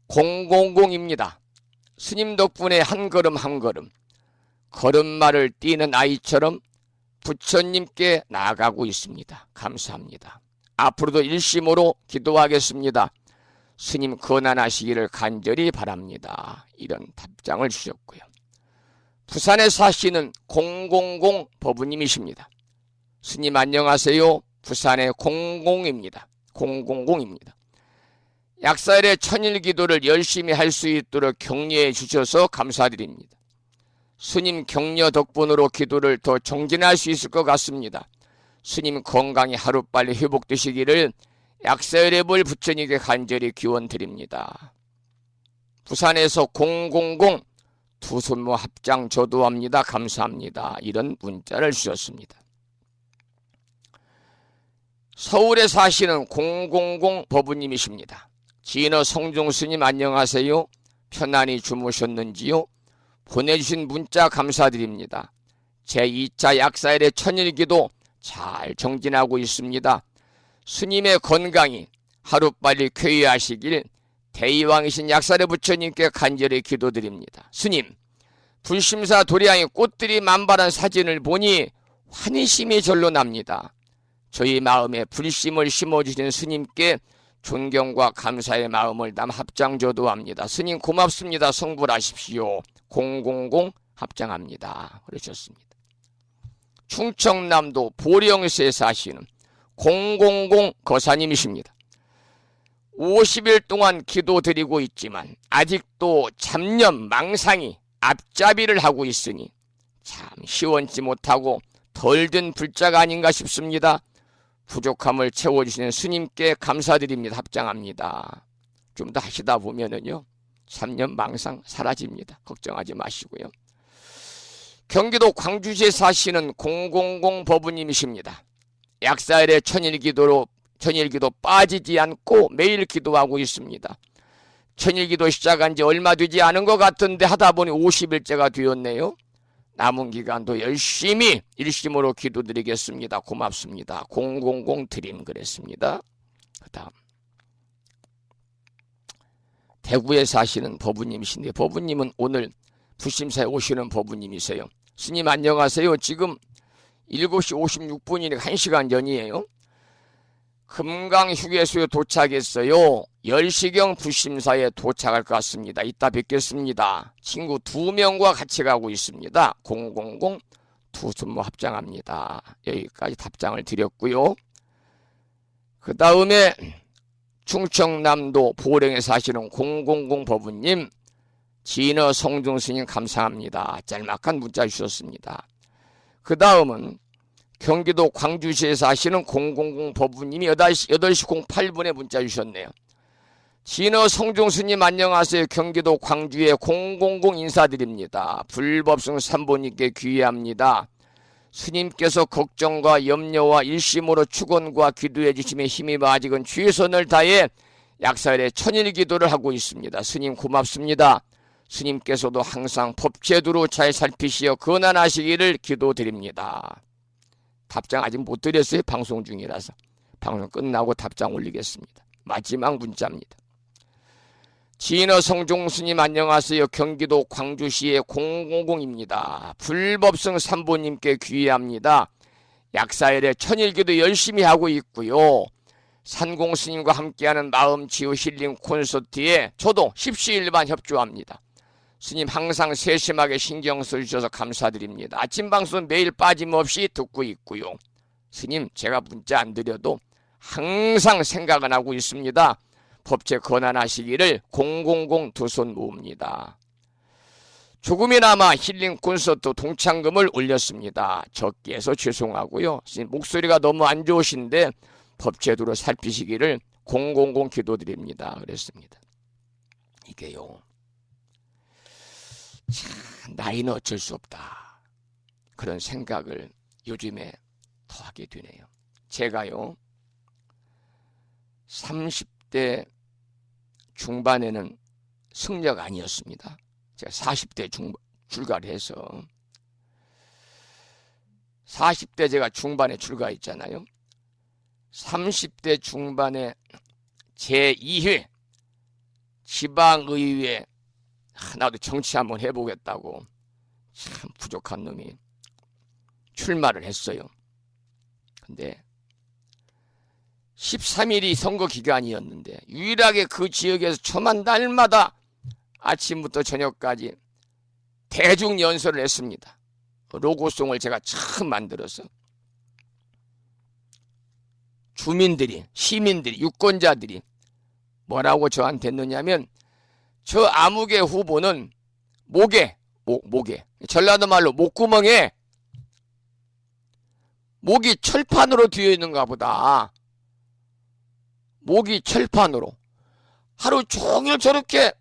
Speaker 2: 000입니다. 스님 덕분에 한 걸음 한 걸음 걸음마를 뛰는 아이처럼 부처님께 나아가고 있습니다. 감사합니다. 앞으로도 일심으로 기도하겠습니다. 스님 건안하시기를 간절히 바랍니다. 이런 답장을 주셨고요. 부산에 사시는 000 법부님이십니다. 스님 안녕하세요. 부산의 00입니다. 000입니다. 약사일의 천일기도를 열심히 할 수 있도록 격려해 주셔서 감사드립니다. 스님 격려 덕분으로 기도를 더 정진할 수 있을 것 같습니다. 스님 건강이 하루빨리 회복되시기를 약사일의 부처님께 간절히 기원드립니다. 부산에서 000 두 손모 합장 저도합니다. 감사합니다. 이런 문자를 주셨습니다. 서울에 사시는 000 법부님이십니다. 진어 성종스님 안녕하세요. 편안히 주무셨는지요? 보내주신 문자 감사드립니다. 제2차 약사일의 천일기도 잘 정진하고 있습니다. 스님의 건강이 하루빨리 쾌유하시길 대의왕이신 약사일의 부처님께 간절히 기도드립니다. 스님, 불심사 도량의 꽃들이 만발한 사진을 보니 환희심이 절로 납니다. 저희 마음에 불심을 심어주신 스님께 존경과 감사의 마음을 담아 합장조도합니다. 스님 고맙습니다. 성불하십시오. 000 합장합니다. 그러셨습니다. 충청남도 보령시에 사시는 000 거사님이십니다. 50일 동안 기도드리고 있지만 아직도 잡념 망상이 앞잡이를 하고 있으니 참 시원치 못하고 덜 든 불자가 아닌가 싶습니다. 부족함을 채워주시는 스님께 감사드립니다. 합장합니다. 좀 더 하시다 보면은요, 잡념 망상 사라집니다. 걱정하지 마시고요. 경기도 광주시에 사시는 000 법부님이십니다. 약사일의 천일기도 빠지지 않고 매일 기도하고 있습니다. 천일기도 시작한 지 얼마 되지 않은 것 같은데 하다 보니 50일째가 되었네요. 남은 기간도 열심히 일심으로 기도드리겠습니다. 고맙습니다. 000 드림 그랬습니다. 그 다음 대구에 사시는 법부님이신데 법부님은 오늘 부심사에 오시는 법부님이세요. 스님 안녕하세요. 지금 7시 56분이니까 1시간 전이에요. 금강휴게소에 도착했어요. 10시경 부심사에 도착할 것 같습니다. 이따 뵙겠습니다. 친구 2명과 같이 가고 있습니다. 000 두 손모 합장합니다. 여기까지 답장을 드렸고요. 그 다음에 충청남도 보령에 사시는 000 법부님, 진어 성종스님 감사합니다. 짤막한 문자 주셨습니다. 그 다음은 경기도 광주시에 사시는 000 법부님이 8시 08분에 문자 주셨네요. 진어 성종스님 안녕하세요. 경기도 광주의 000 인사드립니다. 불법성 삼보님께 귀의합니다. 스님께서 걱정과 염려와 일심으로 축원과 기도해 주심에 힘입어 아직은 최선을 다해 약사일의 천일기도를 하고 있습니다. 스님 고맙습니다. 스님께서도 항상 법제도로 잘 살피시어 건안하시기를 기도드립니다. 답장 아직 못 드렸어요. 방송 중이라서. 방송 끝나고 답장 올리겠습니다. 마지막 문자입니다. 진어 성종스님 안녕하세요. 경기도 광주시의 000입니다. 불법성 삼보님께 귀의합니다. 약사일의 천일기도 열심히 하고 있고요. 산공스님과 함께하는 마음치유 힐링 콘서트에 저도 십시일반 협조합니다. 스님 항상 세심하게 신경 써주셔서 감사드립니다. 아침 방송 매일 빠짐없이 듣고 있고요. 스님 제가 문자 안 드려도 항상 생각은 하고 있습니다. 법체 건안하시기를 000 두 손 모읍니다. 조금이나마 힐링 콘서트 동창금을 올렸습니다. 적게 해서 죄송하고요. 스님 목소리가 너무 안 좋으신데 법제도로 살피시기를 000 기도드립니다. 그랬습니다. 이게요. 참 나이는 어쩔 수 없다. 그런 생각을 요즘에 더 하게 되네요. 제가요 30대 중반에는 승려가 아니었습니다. 제가 40대 출가를 해서 40대 제가 중반에 출가했잖아요. 30대 중반에 제2회 지방의회 나도 정치 한번 해보겠다고 참 부족한 놈이 출마를 했어요. 근데 13일이 선거 기간이었는데 유일하게 그 지역에서 초만 날마다 아침부터 저녁까지 대중 연설을 했습니다. 로고송을 제가 처음 만들어서 주민들이, 시민들이, 유권자들이 뭐라고 저한테 했느냐면, 저 아무개 후보는 목에 전라도 말로 목구멍에 목이 철판으로 뒤어 있는가 보다. 목이 철판으로. 하루 종일 저렇게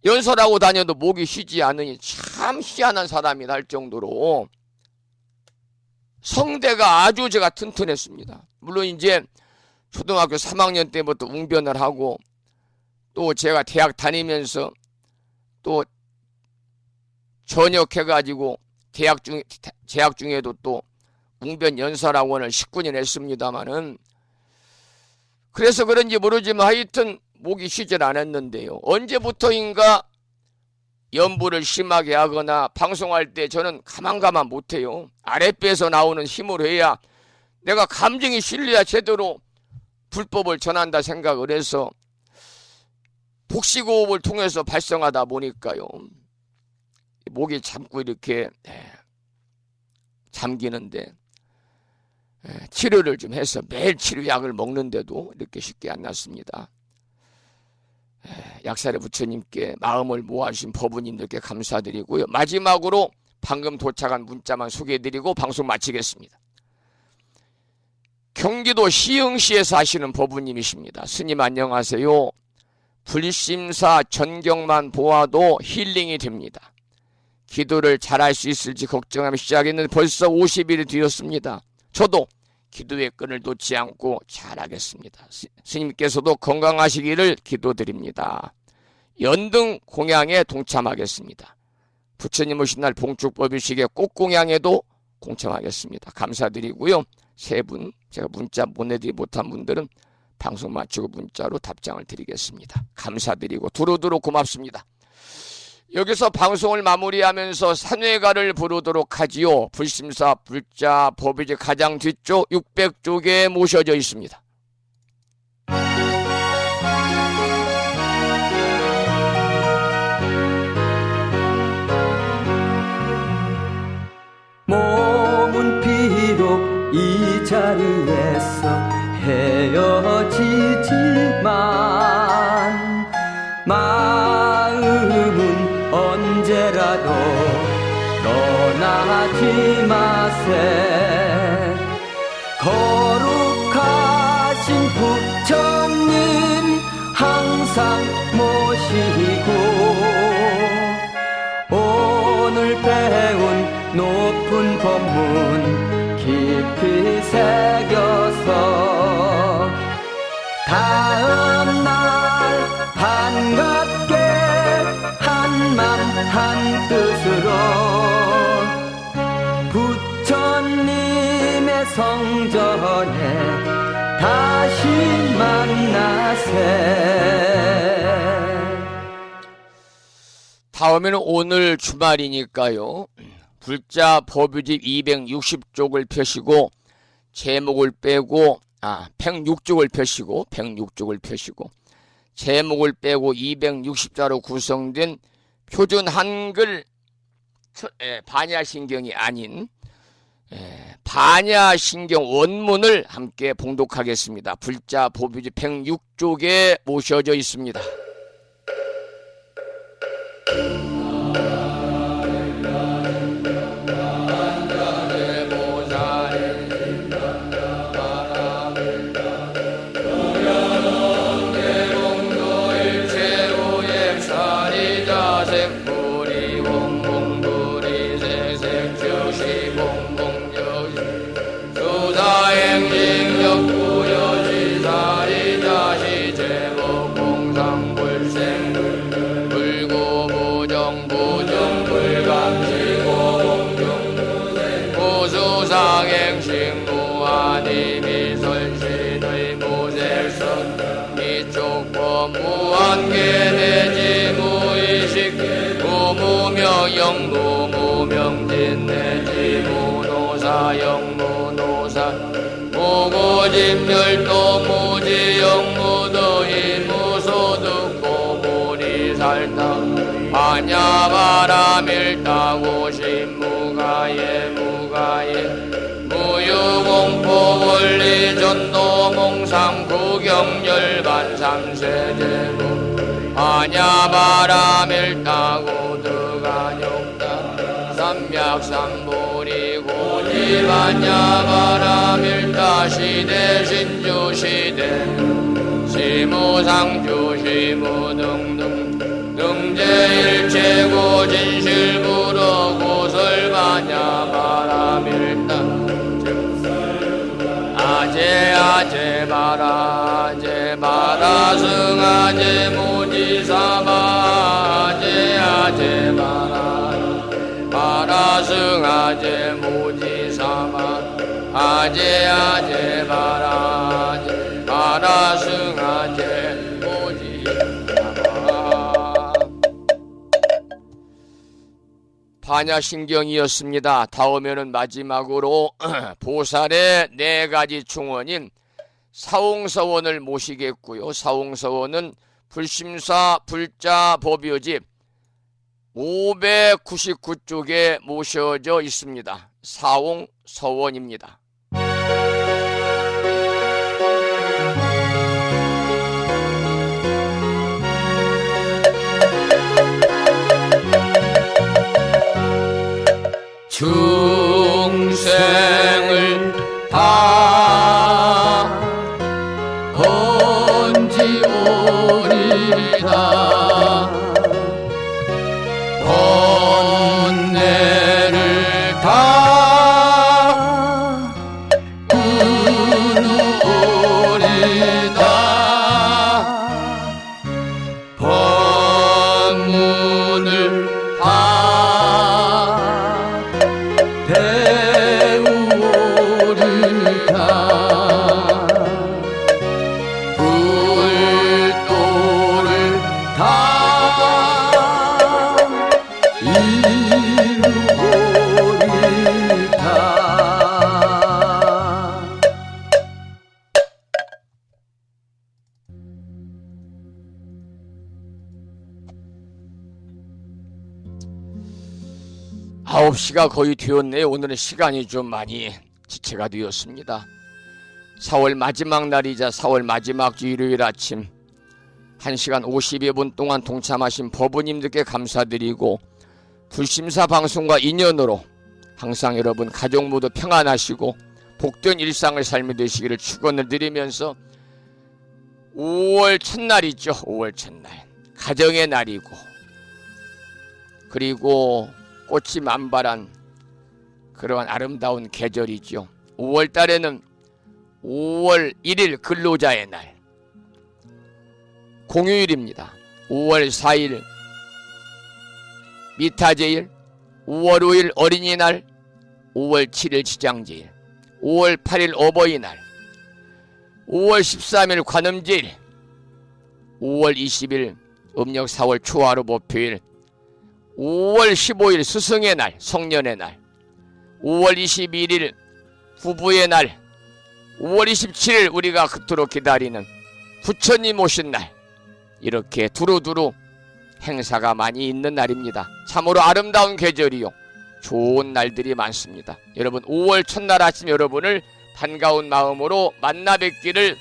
Speaker 2: 연설하고 다녀도 목이 쉬지 않으니 참 희한한 사람이다 할 정도로 성대가 아주 제가 튼튼했습니다. 물론 이제 초등학교 3학년 때부터 웅변을 하고, 또 제가 대학 다니면서 또 전역해가지고 재학 중에도 또 웅변 연설학원을 19년 했습니다마는, 그래서 그런지 모르지만 하여튼 목이 쉬질 않았는데요. 언제부터인가 연부를 심하게 하거나 방송할 때 저는 가만 못해요. 아랫배에서 나오는 힘으로 해야, 내가 감정이 실려야 제대로 불법을 전한다 생각을 해서 복식호흡을 통해서 발성하다 보니까요, 목이 잠고 이렇게 잠기는데, 치료를 좀 해서 매일 치료약을 먹는데도 이렇게 쉽게 안 낫습니다. 약사의 부처님께 마음을 모아주신 법부님들께 감사드리고요. 마지막으로 방금 도착한 문자만 소개해드리고 방송 마치겠습니다. 경기도 시흥시에 사시는 법부님이십니다. 스님 안녕하세요. 불심사 전경만 보아도 힐링이 됩니다. 기도를 잘할 수 있을지 걱정하며 시작했는데 벌써 50일이 되었습니다. 저도 기도의 끈을 놓지 않고 잘하겠습니다. 스님께서도 건강하시기를 기도드립니다. 연등 공양에 동참하겠습니다. 부처님 오신 날 봉축법일식에 꽃공양에도 동참하겠습니다. 감사드리고요. 세 분 제가 문자 보내드리지 못한 분들은 방송 마치고 문자로 답장을 드리겠습니다. 감사드리고 두루두루 고맙습니다. 여기서 방송을 마무리하면서 산회가를 부르도록 하지요. 불심사 불자 법이지 가장 뒤쪽 600쪽에 모셔져 있습니다.
Speaker 3: 몸은 비록 이 자리에서 헤어지지만 마음은 언제라도 떠나지 마세. 거룩하신 부처님 항상 모시고 오늘 배운 높은 법문 깊이 새겨서 다음날 반갑게 한맘 한뜻으로 부처님의 성전에 다시 만나세.
Speaker 2: 다음에는 오늘 주말이니까요. 불자 법유집 260쪽을 펴시고 제목을 빼고 106쪽을 펴시고 제목을 빼고 260자로 구성된 표준 한글 반야신경이 아닌 반야신경 원문을 함께 봉독하겠습니다. 불자 법유집 106쪽에 모셔져 있습니다. 무한계대지 무의식 무무명 영무무 무명진내지 무노사 영무노사 무고집멸도 무지영 무더위 무소득 고물이 살다 반야바라밀다고 신무가예 무가예 무유공포 원리전도 몽상 구경열반 삼세제국 반야바라밀다고 드가욕다 삼약삼보리 고지반야바라밀다 시대 신주 시대 시무상주 시무등등 능제일체고 진실부러 고설반야바라밀다 아제바라 승아제 무지사바 아제바라 승아제 무지사바 아제바라 승아제 무지사바. 반야신경이었습니다. 다음에는 마지막으로 보살의 4가지 충원인 사홍서원을 모시겠고요. 사홍서원은 불심사 불자 법요집 599쪽에 모셔져 있습니다. 사홍서원입니다. 중생을 다 건지오리다 번뇌를 다 끊으오리다 법문을 다 배우오리다 불도를 다 이루오리다. 아홉 시가 거의 되었네요. 오늘은 시간이 좀 많이 지체가 되었습니다. 4월 마지막 날이자 4월 마지막 주 일요일 아침 1시간 50여 분 동안 동참하신 법우님들께 감사드리고 불심사 방송과 인연으로 항상 여러분 가족 모두 평안하시고 복된 일상을 삶이 되시기를 축원을 드리면서 5월 첫날이죠. 5월 첫날 가정의 날이고 그리고 꽃이 만발한 그러한 아름다운 계절이죠. 5월 달에는 5월 1일 근로자의 날 공휴일입니다. 5월 4일 미타제일 5월 5일 어린이날 5월 7일 지장제일 5월 8일 어버이날 5월 13일 관음제일 5월 20일 음력 4월 초하루 목표일 5월 15일 스승의 날 성년의 날 5월 21일 부부의 날 5월 27일 우리가 그토록 기다리는 부처님 오신 날 이렇게 두루두루 행사가 많이 있는 날입니다. 참으로 아름다운 계절이요 좋은 날들이 많습니다. 여러분 5월 첫날 아침 여러분을 반가운 마음으로 만나 뵙기를